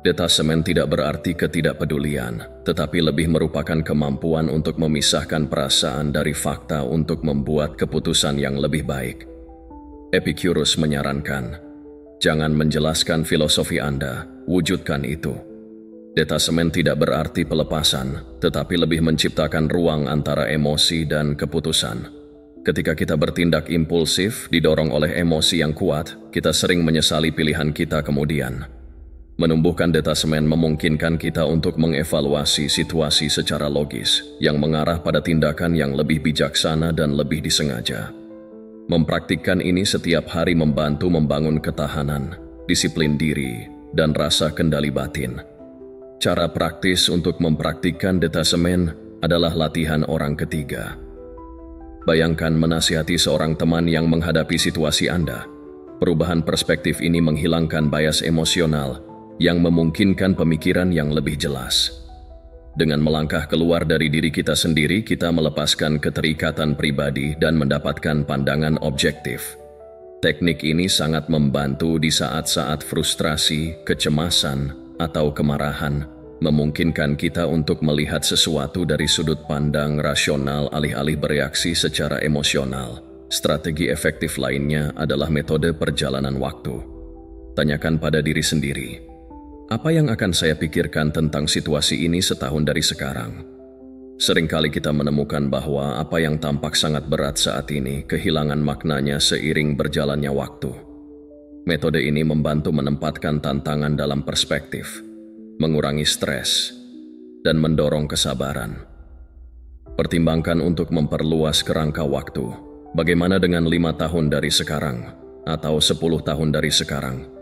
Detasemen tidak berarti ketidakpedulian, tetapi lebih merupakan kemampuan untuk memisahkan perasaan dari fakta untuk membuat keputusan yang lebih baik. Epicurus menyarankan, jangan menjelaskan filosofi Anda, wujudkan itu. Detasemen tidak berarti pelepasan, tetapi lebih menciptakan ruang antara emosi dan keputusan. Ketika kita bertindak impulsif, didorong oleh emosi yang kuat, kita sering menyesali pilihan kita kemudian. Menumbuhkan detasemen memungkinkan kita untuk mengevaluasi situasi secara logis, yang mengarah pada tindakan yang lebih bijaksana dan lebih disengaja. Mempraktikkan ini setiap hari membantu membangun ketahanan, disiplin diri, dan rasa kendali batin. Cara praktis untuk mempraktikkan detasemen adalah latihan orang ketiga. Bayangkan menasihati seorang teman yang menghadapi situasi Anda. Perubahan perspektif ini menghilangkan bias emosional yang memungkinkan pemikiran yang lebih jelas. Dengan melangkah keluar dari diri kita sendiri, kita melepaskan keterikatan pribadi dan mendapatkan pandangan objektif. Teknik ini sangat membantu di saat-saat frustrasi, kecemasan, atau kemarahan, memungkinkan kita untuk melihat sesuatu dari sudut pandang rasional alih-alih bereaksi secara emosional. Strategi efektif lainnya adalah metode perjalanan waktu. Tanyakan pada diri sendiri, apa yang akan saya pikirkan tentang situasi ini setahun dari sekarang? Seringkali kita menemukan bahwa apa yang tampak sangat berat saat ini kehilangan maknanya seiring berjalannya waktu. Metode ini membantu menempatkan tantangan dalam perspektif, mengurangi stres, dan mendorong kesabaran. Pertimbangkan untuk memperluas kerangka waktu. Bagaimana dengan 5 tahun dari sekarang atau 10 tahun dari sekarang?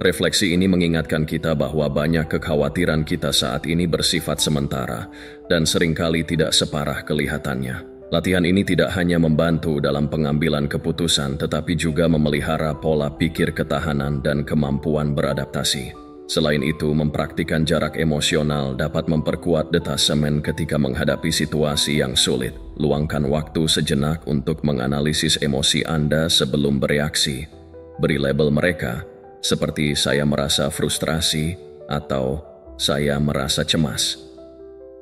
Refleksi ini mengingatkan kita bahwa banyak kekhawatiran kita saat ini bersifat sementara dan seringkali tidak separah kelihatannya. Latihan ini tidak hanya membantu dalam pengambilan keputusan, tetapi juga memelihara pola pikir ketahanan dan kemampuan beradaptasi. Selain itu, mempraktikkan jarak emosional dapat memperkuat detasemen ketika menghadapi situasi yang sulit. Luangkan waktu sejenak untuk menganalisis emosi Anda sebelum bereaksi. Beri label mereka, seperti saya merasa frustrasi atau saya merasa cemas.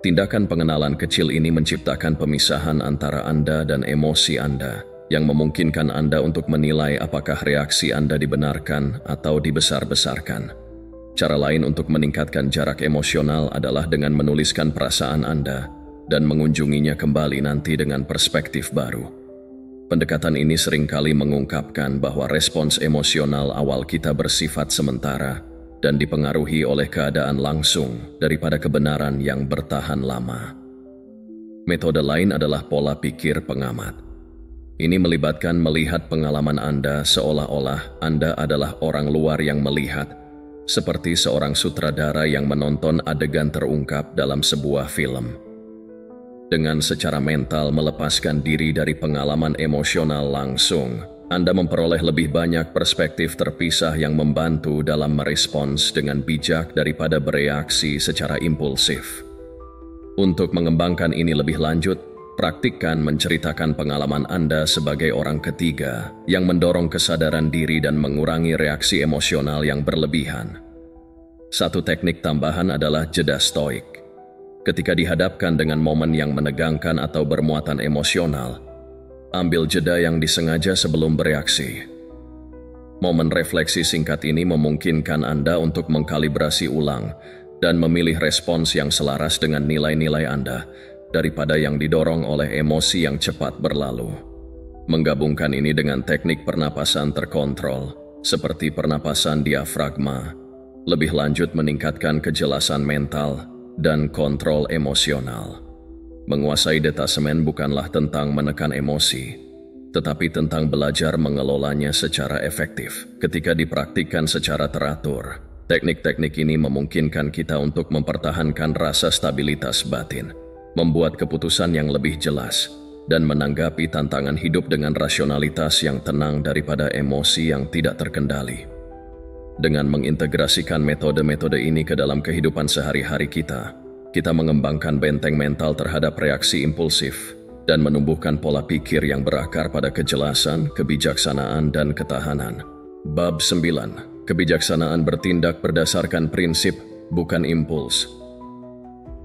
Tindakan pengenalan kecil ini menciptakan pemisahan antara Anda dan emosi Anda, yang memungkinkan Anda untuk menilai apakah reaksi Anda dibenarkan atau dibesar-besarkan. Cara lain untuk meningkatkan jarak emosional adalah dengan menuliskan perasaan Anda dan mengunjunginya kembali nanti dengan perspektif baru. Pendekatan ini seringkali mengungkapkan bahwa respons emosional awal kita bersifat sementara dan dipengaruhi oleh keadaan langsung daripada kebenaran yang bertahan lama. Metode lain adalah pola pikir pengamat. Ini melibatkan melihat pengalaman Anda seolah-olah Anda adalah orang luar yang melihat, seperti seorang sutradara yang menonton adegan terungkap dalam sebuah film. Dengan secara mental melepaskan diri dari pengalaman emosional langsung, Anda memperoleh lebih banyak perspektif terpisah yang membantu dalam merespons dengan bijak daripada bereaksi secara impulsif. Untuk mengembangkan ini lebih lanjut, Praktikkan menceritakan pengalaman Anda sebagai orang ketiga yang mendorong kesadaran diri dan mengurangi reaksi emosional yang berlebihan. Satu teknik tambahan adalah jeda stoik. Ketika dihadapkan dengan momen yang menegangkan atau bermuatan emosional, ambil jeda yang disengaja sebelum bereaksi. Momen refleksi singkat ini memungkinkan Anda untuk mengkalibrasi ulang dan memilih respons yang selaras dengan nilai-nilai Anda, daripada yang didorong oleh emosi yang cepat berlalu. Menggabungkan ini dengan teknik pernapasan terkontrol, seperti pernapasan diafragma, lebih lanjut meningkatkan kejelasan mental dan kontrol emosional. Menguasai detasemen bukanlah tentang menekan emosi, tetapi tentang belajar mengelolanya secara efektif. Ketika dipraktikkan secara teratur, teknik-teknik ini memungkinkan kita untuk mempertahankan rasa stabilitas batin, membuat keputusan yang lebih jelas, dan menanggapi tantangan hidup dengan rasionalitas yang tenang daripada emosi yang tidak terkendali. Dengan mengintegrasikan metode-metode ini ke dalam kehidupan sehari-hari kita mengembangkan benteng mental terhadap reaksi impulsif dan menumbuhkan pola pikir yang berakar pada kejelasan, kebijaksanaan, dan ketahanan. Bab 9. Kebijaksanaan bertindak berdasarkan prinsip, bukan impuls.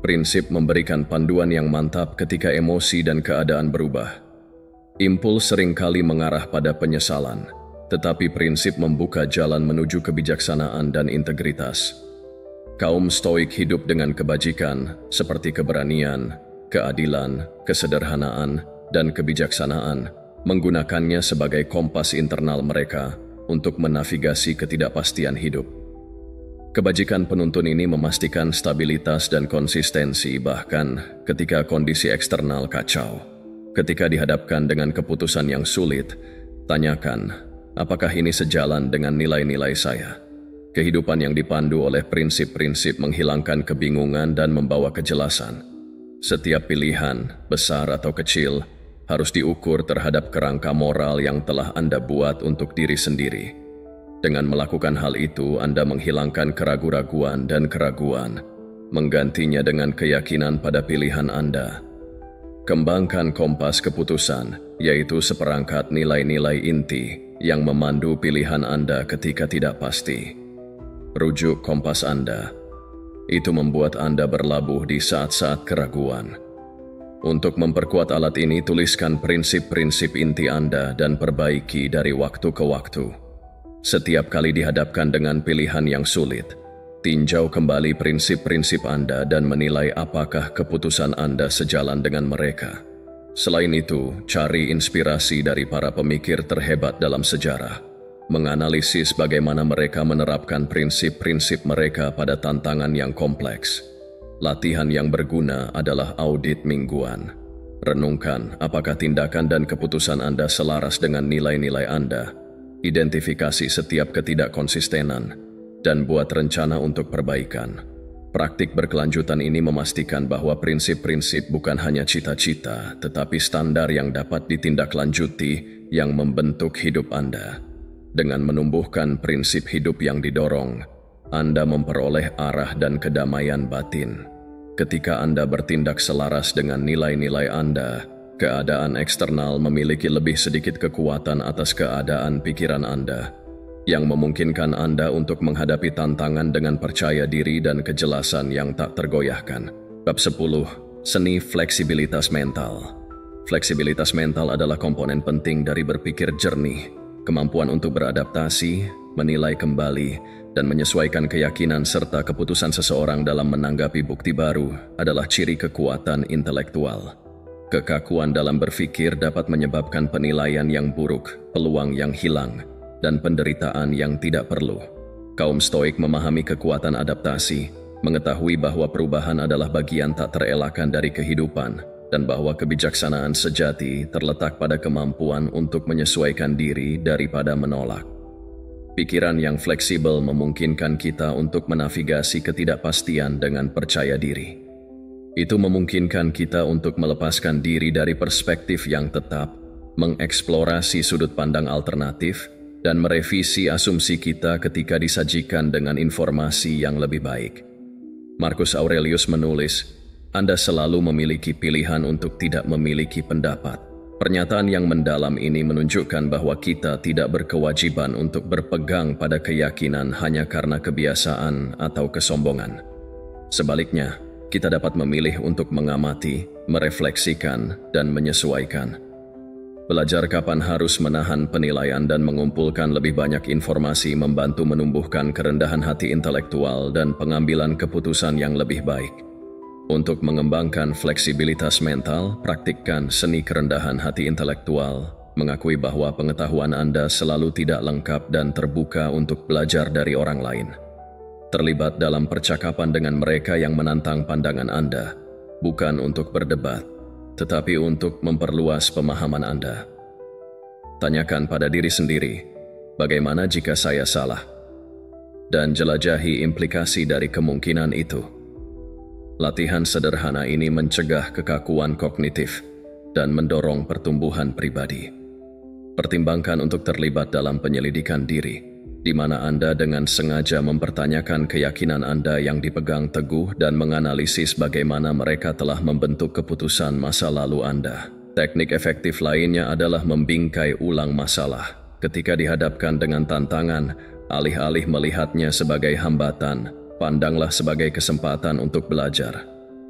Prinsip memberikan panduan yang mantap ketika emosi dan keadaan berubah. Impuls seringkali mengarah pada penyesalan, tetapi prinsip membuka jalan menuju kebijaksanaan dan integritas. Kaum Stoik hidup dengan kebajikan seperti keberanian, keadilan, kesederhanaan, dan kebijaksanaan, menggunakannya sebagai kompas internal mereka untuk menavigasi ketidakpastian hidup. Kebajikan penuntun ini memastikan stabilitas dan konsistensi bahkan ketika kondisi eksternal kacau. Ketika dihadapkan dengan keputusan yang sulit, tanyakan, apakah ini sejalan dengan nilai-nilai saya? Kehidupan yang dipandu oleh prinsip-prinsip menghilangkan kebingungan dan membawa kejelasan. Setiap pilihan, besar atau kecil, harus diukur terhadap kerangka moral yang telah Anda buat untuk diri sendiri. Dengan melakukan hal itu, Anda menghilangkan keraguan-raguan dan keraguan, menggantinya dengan keyakinan pada pilihan Anda. Kembangkan kompas keputusan, yaitu seperangkat nilai-nilai inti yang memandu pilihan Anda ketika tidak pasti. Rujuk kompas Anda. Itu membuat Anda berlabuh di saat-saat keraguan. Untuk memperkuat alat ini, tuliskan prinsip-prinsip inti Anda dan perbaiki dari waktu ke waktu. Setiap kali dihadapkan dengan pilihan yang sulit, tinjau kembali prinsip-prinsip Anda dan menilai apakah keputusan Anda sejalan dengan mereka. Selain itu, cari inspirasi dari para pemikir terhebat dalam sejarah. Menganalisis bagaimana mereka menerapkan prinsip-prinsip mereka pada tantangan yang kompleks. Latihan yang berguna adalah audit mingguan. Renungkan apakah tindakan dan keputusan Anda selaras dengan nilai-nilai Anda. Identifikasi setiap ketidakkonsistenan, dan buat rencana untuk perbaikan. Praktik berkelanjutan ini memastikan bahwa prinsip-prinsip bukan hanya cita-cita, tetapi standar yang dapat ditindaklanjuti yang membentuk hidup Anda. Dengan menumbuhkan prinsip hidup yang didorong, Anda memperoleh arah dan kedamaian batin. Ketika Anda bertindak selaras dengan nilai-nilai Anda, keadaan eksternal memiliki lebih sedikit kekuatan atas keadaan pikiran Anda, yang memungkinkan Anda untuk menghadapi tantangan dengan percaya diri dan kejelasan yang tak tergoyahkan. Bab 10. Seni fleksibilitas mental. Fleksibilitas mental adalah komponen penting dari berpikir jernih, kemampuan untuk beradaptasi, menilai kembali, dan menyesuaikan keyakinan serta keputusan seseorang dalam menanggapi bukti baru adalah ciri kekuatan intelektual. Kekakuan dalam berpikir dapat menyebabkan penilaian yang buruk, peluang yang hilang, dan penderitaan yang tidak perlu. Kaum Stoik memahami kekuatan adaptasi, mengetahui bahwa perubahan adalah bagian tak terelakkan dari kehidupan, dan bahwa kebijaksanaan sejati terletak pada kemampuan untuk menyesuaikan diri daripada menolak. Pikiran yang fleksibel memungkinkan kita untuk menavigasi ketidakpastian dengan percaya diri. Itu memungkinkan kita untuk melepaskan diri dari perspektif yang tetap, mengeksplorasi sudut pandang alternatif, dan merevisi asumsi kita ketika disajikan dengan informasi yang lebih baik. Marcus Aurelius menulis, Anda selalu memiliki pilihan untuk tidak memiliki pendapat. Pernyataan yang mendalam ini menunjukkan bahwa kita tidak berkewajiban untuk berpegang pada keyakinan hanya karena kebiasaan atau kesombongan. Sebaliknya, kita dapat memilih untuk mengamati, merefleksikan, dan menyesuaikan. Belajar kapan harus menahan penilaian dan mengumpulkan lebih banyak informasi membantu menumbuhkan kerendahan hati intelektual dan pengambilan keputusan yang lebih baik. Untuk mengembangkan fleksibilitas mental, praktikkan seni kerendahan hati intelektual, mengakui bahwa pengetahuan Anda selalu tidak lengkap dan terbuka untuk belajar dari orang lain. Terlibat dalam percakapan dengan mereka yang menantang pandangan Anda, bukan untuk berdebat, tetapi untuk memperluas pemahaman Anda. Tanyakan pada diri sendiri, bagaimana jika saya salah? Dan jelajahi implikasi dari kemungkinan itu. Latihan sederhana ini mencegah kekakuan kognitif dan mendorong pertumbuhan pribadi. Pertimbangkan untuk terlibat dalam penyelidikan diri, di mana Anda dengan sengaja mempertanyakan keyakinan Anda yang dipegang teguh dan menganalisis bagaimana mereka telah membentuk keputusan masa lalu Anda. Teknik efektif lainnya adalah membingkai ulang masalah. Ketika dihadapkan dengan tantangan, alih-alih melihatnya sebagai hambatan, pandanglah sebagai kesempatan untuk belajar.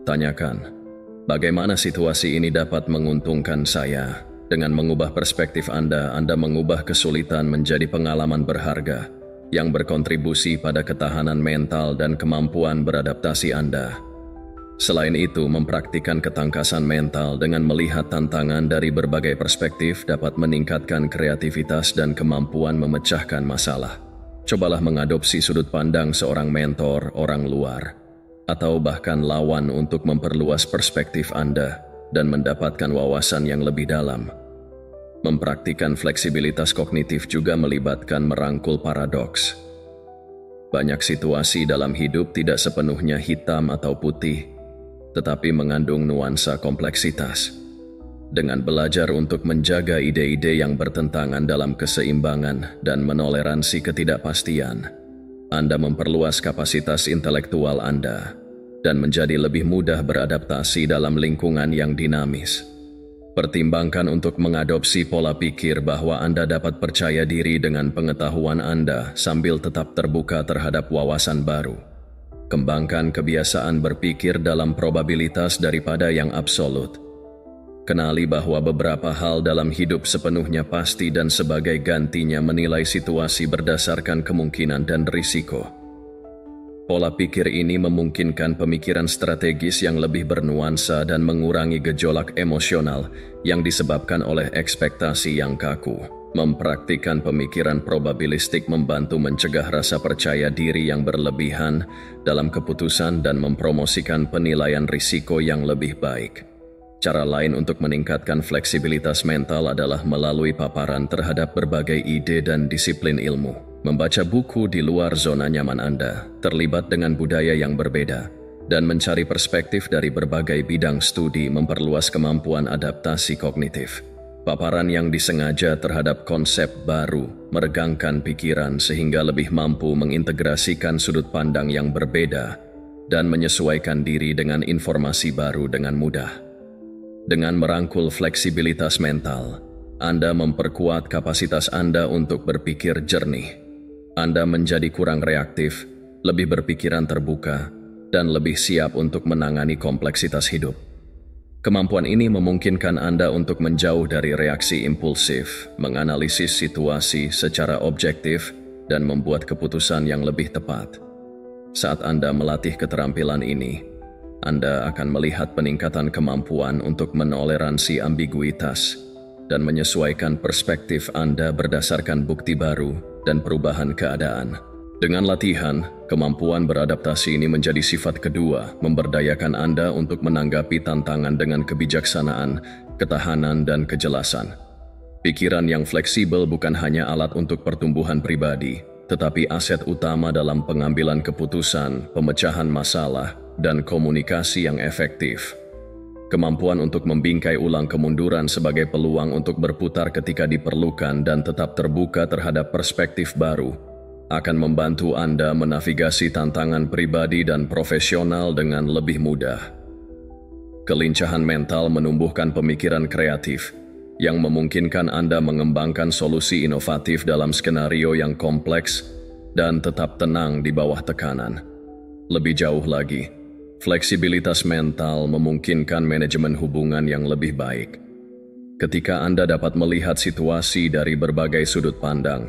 Tanyakan, bagaimana situasi ini dapat menguntungkan saya? Dengan mengubah perspektif Anda mengubah kesulitan menjadi pengalaman berharga yang berkontribusi pada ketahanan mental dan kemampuan beradaptasi Anda. Selain itu, mempraktikkan ketangkasan mental dengan melihat tantangan dari berbagai perspektif dapat meningkatkan kreativitas dan kemampuan memecahkan masalah. Cobalah mengadopsi sudut pandang seorang mentor, orang luar, atau bahkan lawan untuk memperluas perspektif Anda dan mendapatkan wawasan yang lebih dalam. Mempraktikkan fleksibilitas kognitif juga melibatkan merangkul paradoks. Banyak situasi dalam hidup tidak sepenuhnya hitam atau putih, tetapi mengandung nuansa kompleksitas. Dengan belajar untuk menjaga ide-ide yang bertentangan dalam keseimbangan dan menoleransi ketidakpastian, Anda memperluas kapasitas intelektual Anda dan menjadi lebih mudah beradaptasi dalam lingkungan yang dinamis. Pertimbangkan untuk mengadopsi pola pikir bahwa Anda dapat percaya diri dengan pengetahuan Anda sambil tetap terbuka terhadap wawasan baru. Kembangkan kebiasaan berpikir dalam probabilitas daripada yang absolut. Kenali bahwa beberapa hal dalam hidup sepenuhnya pasti dan sebagai gantinya menilai situasi berdasarkan kemungkinan dan risiko. Pola pikir ini memungkinkan pemikiran strategis yang lebih bernuansa dan mengurangi gejolak emosional yang disebabkan oleh ekspektasi yang kaku. Mempraktikkan pemikiran probabilistik membantu mencegah rasa percaya diri yang berlebihan dalam keputusan dan mempromosikan penilaian risiko yang lebih baik. Cara lain untuk meningkatkan fleksibilitas mental adalah melalui paparan terhadap berbagai ide dan disiplin ilmu. Membaca buku di luar zona nyaman Anda, terlibat dengan budaya yang berbeda, dan mencari perspektif dari berbagai bidang studi memperluas kemampuan adaptasi kognitif. Paparan yang disengaja terhadap konsep baru meregangkan pikiran sehingga lebih mampu mengintegrasikan sudut pandang yang berbeda dan menyesuaikan diri dengan informasi baru dengan mudah. Dengan merangkul fleksibilitas mental, Anda memperkuat kapasitas Anda untuk berpikir jernih. Anda menjadi kurang reaktif, lebih berpikiran terbuka, dan lebih siap untuk menangani kompleksitas hidup. Kemampuan ini memungkinkan Anda untuk menjauh dari reaksi impulsif, menganalisis situasi secara objektif, dan membuat keputusan yang lebih tepat. Saat Anda melatih keterampilan ini, Anda akan melihat peningkatan kemampuan untuk menoleransi ambiguitas dan menyesuaikan perspektif Anda berdasarkan bukti baru dan perubahan keadaan. Dengan latihan, kemampuan beradaptasi ini menjadi sifat kedua, memberdayakan Anda untuk menanggapi tantangan dengan kebijaksanaan, ketahanan, dan kejelasan. Pikiran yang fleksibel bukan hanya alat untuk pertumbuhan pribadi, tetapi aset utama dalam pengambilan keputusan, pemecahan masalah, dan komunikasi yang efektif. Kemampuan untuk membingkai ulang kemunduran sebagai peluang untuk berputar ketika diperlukan dan tetap terbuka terhadap perspektif baru akan membantu Anda menavigasi tantangan pribadi dan profesional dengan lebih mudah. Kelincahan mental menumbuhkan pemikiran kreatif yang memungkinkan Anda mengembangkan solusi inovatif dalam skenario yang kompleks dan tetap tenang di bawah tekanan. Lebih jauh lagi, fleksibilitas mental memungkinkan manajemen hubungan yang lebih baik. Ketika Anda dapat melihat situasi dari berbagai sudut pandang,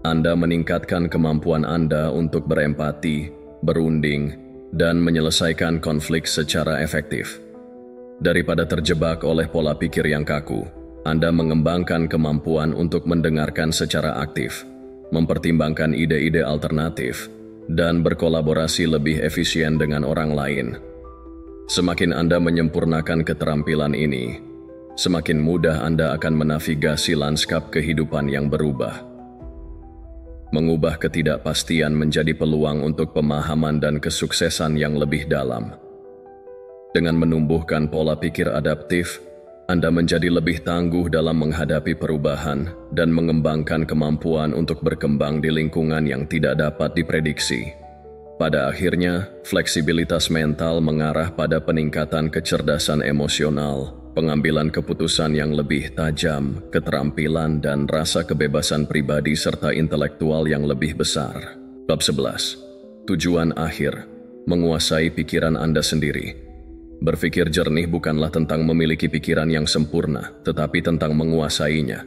Anda meningkatkan kemampuan Anda untuk berempati, berunding, dan menyelesaikan konflik secara efektif. Daripada terjebak oleh pola pikir yang kaku, Anda mengembangkan kemampuan untuk mendengarkan secara aktif, mempertimbangkan ide-ide alternatif, dan berkolaborasi lebih efisien dengan orang lain. Semakin Anda menyempurnakan keterampilan ini, semakin mudah Anda akan menavigasi lanskap kehidupan yang berubah. Mengubah ketidakpastian menjadi peluang untuk pemahaman dan kesuksesan yang lebih dalam. Dengan menumbuhkan pola pikir adaptif, Anda menjadi lebih tangguh dalam menghadapi perubahan dan mengembangkan kemampuan untuk berkembang di lingkungan yang tidak dapat diprediksi. Pada akhirnya, fleksibilitas mental mengarah pada peningkatan kecerdasan emosional, pengambilan keputusan yang lebih tajam, keterampilan dan rasa kebebasan pribadi serta intelektual yang lebih besar. Bab 11. Tujuan akhir, menguasai pikiran Anda sendiri. Berpikir jernih bukanlah tentang memiliki pikiran yang sempurna, tetapi tentang menguasainya.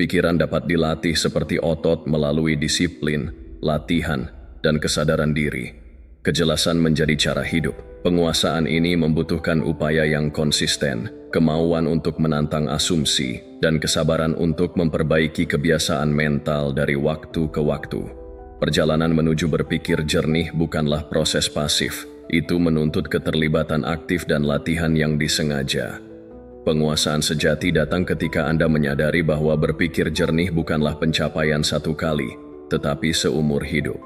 Pikiran dapat dilatih seperti otot melalui disiplin, latihan, dan kesadaran diri. Kejelasan menjadi cara hidup. Penguasaan ini membutuhkan upaya yang konsisten, kemauan untuk menantang asumsi, dan kesabaran untuk memperbaiki kebiasaan mental dari waktu ke waktu. Perjalanan menuju berpikir jernih bukanlah proses pasif. Itu menuntut keterlibatan aktif dan latihan yang disengaja. Penguasaan sejati datang ketika Anda menyadari bahwa berpikir jernih bukanlah pencapaian satu kali, tetapi seumur hidup.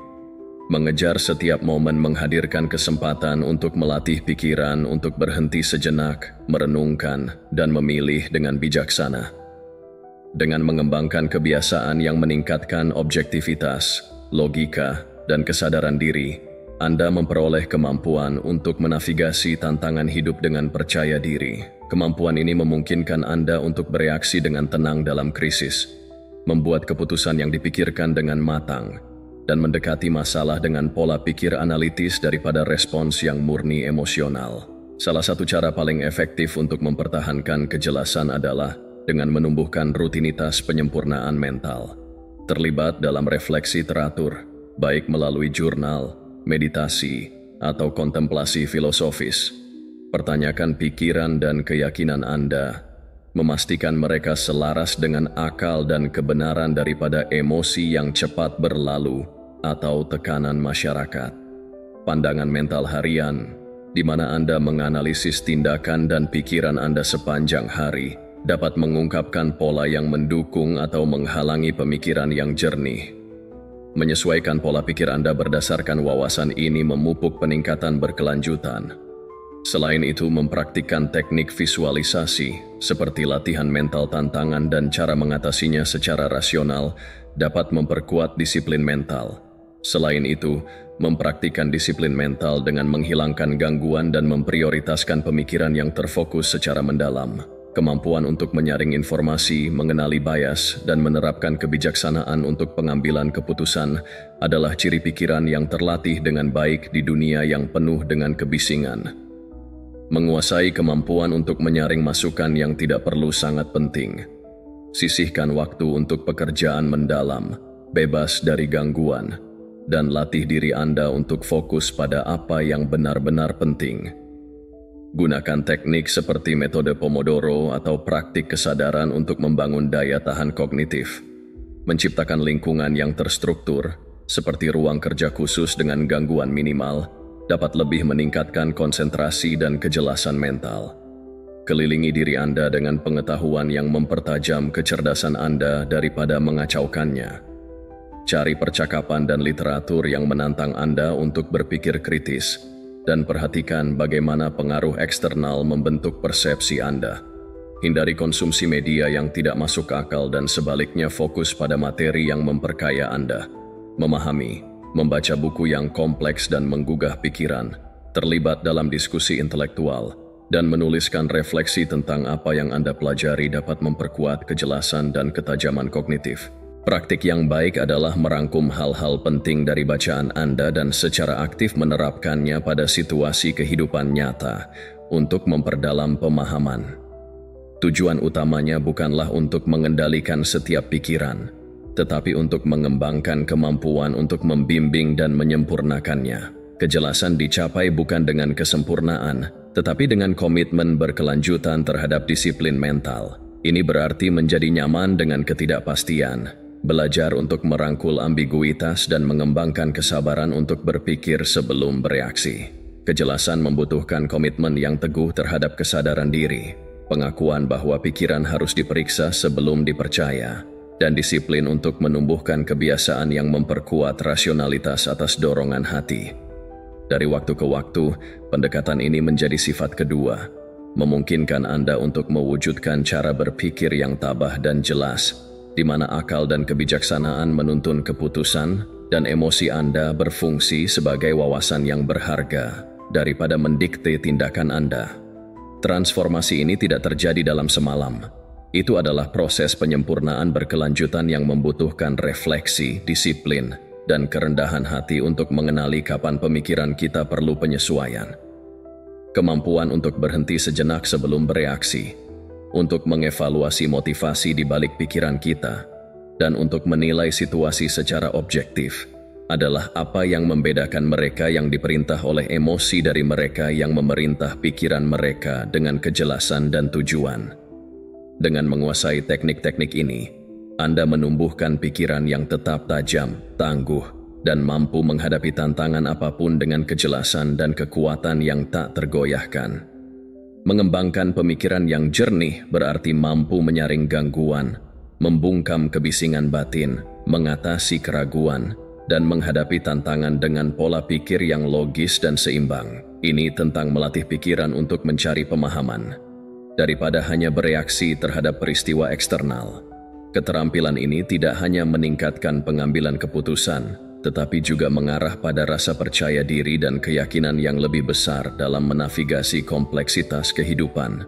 Mengejar setiap momen menghadirkan kesempatan untuk melatih pikiran untuk berhenti sejenak, merenungkan, dan memilih dengan bijaksana. Dengan mengembangkan kebiasaan yang meningkatkan objektivitas, logika, dan kesadaran diri, Anda memperoleh kemampuan untuk menavigasi tantangan hidup dengan percaya diri. Kemampuan ini memungkinkan Anda untuk bereaksi dengan tenang dalam krisis, membuat keputusan yang dipikirkan dengan matang, dan mendekati masalah dengan pola pikir analitis daripada respons yang murni emosional. Salah satu cara paling efektif untuk mempertahankan kejelasan adalah dengan menumbuhkan rutinitas penyempurnaan mental. Terlibat dalam refleksi teratur, baik melalui jurnal, meditasi, atau kontemplasi filosofis. Pertanyakan pikiran dan keyakinan Anda, memastikan mereka selaras dengan akal dan kebenaran daripada emosi yang cepat berlalu atau tekanan masyarakat. Pandangan mental harian, di mana Anda menganalisis tindakan dan pikiran Anda sepanjang hari, dapat mengungkapkan pola yang mendukung atau menghalangi pemikiran yang jernih. Menyesuaikan pola pikir Anda berdasarkan wawasan ini memupuk peningkatan berkelanjutan. Selain itu, mempraktikkan teknik visualisasi seperti latihan mental tantangan dan cara mengatasinya secara rasional dapat memperkuat disiplin mental. Selain itu, mempraktikkan disiplin mental dengan menghilangkan gangguan dan memprioritaskan pemikiran yang terfokus secara mendalam. Kemampuan untuk menyaring informasi, mengenali bias, dan menerapkan kebijaksanaan untuk pengambilan keputusan adalah ciri pikiran yang terlatih dengan baik di dunia yang penuh dengan kebisingan. Menguasai kemampuan untuk menyaring masukan yang tidak perlu sangat penting. Sisihkan waktu untuk pekerjaan mendalam, bebas dari gangguan, dan latih diri Anda untuk fokus pada apa yang benar-benar penting. Gunakan teknik seperti metode Pomodoro atau praktik kesadaran untuk membangun daya tahan kognitif. Menciptakan lingkungan yang terstruktur, seperti ruang kerja khusus dengan gangguan minimal, dapat lebih meningkatkan konsentrasi dan kejelasan mental. Kelilingi diri Anda dengan pengetahuan yang mempertajam kecerdasan Anda daripada mengacaukannya. Cari percakapan dan literatur yang menantang Anda untuk berpikir kritis, dan perhatikan bagaimana pengaruh eksternal membentuk persepsi Anda. Hindari konsumsi media yang tidak masuk akal dan sebaliknya fokus pada materi yang memperkaya Anda. Memahami, membaca buku yang kompleks dan menggugah pikiran, terlibat dalam diskusi intelektual, dan menuliskan refleksi tentang apa yang Anda pelajari dapat memperkuat kejelasan dan ketajaman kognitif. Praktik yang baik adalah merangkum hal-hal penting dari bacaan Anda dan secara aktif menerapkannya pada situasi kehidupan nyata untuk memperdalam pemahaman. Tujuan utamanya bukanlah untuk mengendalikan setiap pikiran, tetapi untuk mengembangkan kemampuan untuk membimbing dan menyempurnakannya. Kejelasan dicapai bukan dengan kesempurnaan, tetapi dengan komitmen berkelanjutan terhadap disiplin mental. Ini berarti menjadi nyaman dengan ketidakpastian, belajar untuk merangkul ambiguitas dan mengembangkan kesabaran untuk berpikir sebelum bereaksi. Kejelasan membutuhkan komitmen yang teguh terhadap kesadaran diri, pengakuan bahwa pikiran harus diperiksa sebelum dipercaya, dan disiplin untuk menumbuhkan kebiasaan yang memperkuat rasionalitas atas dorongan hati. Dari waktu ke waktu, pendekatan ini menjadi sifat kedua, memungkinkan Anda untuk mewujudkan cara berpikir yang tabah dan jelas, di mana akal dan kebijaksanaan menuntun keputusan dan emosi Anda berfungsi sebagai wawasan yang berharga daripada mendikte tindakan Anda. Transformasi ini tidak terjadi dalam semalam. Itu adalah proses penyempurnaan berkelanjutan yang membutuhkan refleksi, disiplin, dan kerendahan hati untuk mengenali kapan pemikiran kita perlu penyesuaian. Kemampuan untuk berhenti sejenak sebelum bereaksi, untuk mengevaluasi motivasi di balik pikiran kita, dan untuk menilai situasi secara objektif, adalah apa yang membedakan mereka yang diperintah oleh emosi dari mereka yang memerintah pikiran mereka dengan kejelasan dan tujuan. Dengan menguasai teknik-teknik ini, Anda menumbuhkan pikiran yang tetap tajam, tangguh, dan mampu menghadapi tantangan apapun dengan kejelasan dan kekuatan yang tak tergoyahkan. Mengembangkan pemikiran yang jernih berarti mampu menyaring gangguan, membungkam kebisingan batin, mengatasi keraguan, dan menghadapi tantangan dengan pola pikir yang logis dan seimbang. Ini tentang melatih pikiran untuk mencari pemahaman, daripada hanya bereaksi terhadap peristiwa eksternal. Keterampilan ini tidak hanya meningkatkan pengambilan keputusan, tetapi juga mengarah pada rasa percaya diri dan keyakinan yang lebih besar dalam menavigasi kompleksitas kehidupan.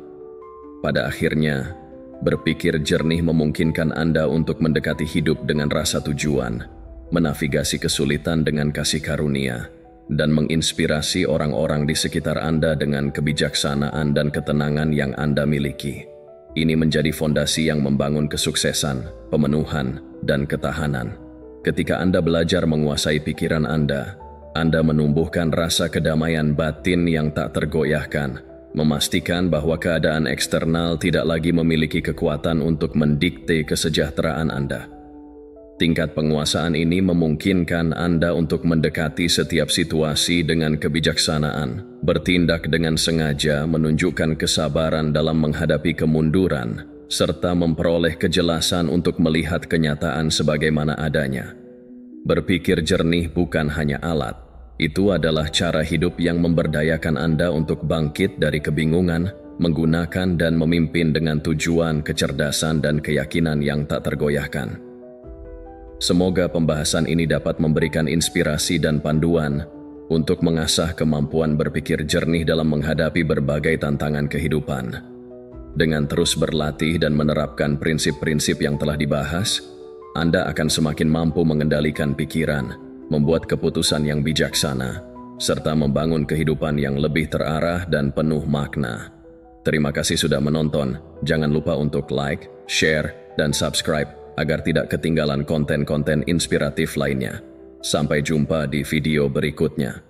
Pada akhirnya, berpikir jernih memungkinkan Anda untuk mendekati hidup dengan rasa tujuan, menavigasi kesulitan dengan kasih karunia, dan menginspirasi orang-orang di sekitar Anda dengan kebijaksanaan dan ketenangan yang Anda miliki. Ini menjadi fondasi yang membangun kesuksesan, pemenuhan, dan ketahanan. Ketika Anda belajar menguasai pikiran Anda menumbuhkan rasa kedamaian batin yang tak tergoyahkan, memastikan bahwa keadaan eksternal tidak lagi memiliki kekuatan untuk mendikte kesejahteraan Anda. Tingkat penguasaan ini memungkinkan Anda untuk mendekati setiap situasi dengan kebijaksanaan, bertindak dengan sengaja, menunjukkan kesabaran dalam menghadapi kemunduran, serta memperoleh kejelasan untuk melihat kenyataan sebagaimana adanya. Berpikir jernih bukan hanya alat, itu adalah cara hidup yang memberdayakan Anda untuk bangkit dari kebingungan, menggunakan dan memimpin dengan tujuan, kecerdasan, dan keyakinan yang tak tergoyahkan. Semoga pembahasan ini dapat memberikan inspirasi dan panduan untuk mengasah kemampuan berpikir jernih dalam menghadapi berbagai tantangan kehidupan. Dengan terus berlatih dan menerapkan prinsip-prinsip yang telah dibahas, Anda akan semakin mampu mengendalikan pikiran, membuat keputusan yang bijaksana, serta membangun kehidupan yang lebih terarah dan penuh makna. Terima kasih sudah menonton. Jangan lupa untuk like, share, dan subscribe agar tidak ketinggalan konten-konten inspiratif lainnya. Sampai jumpa di video berikutnya.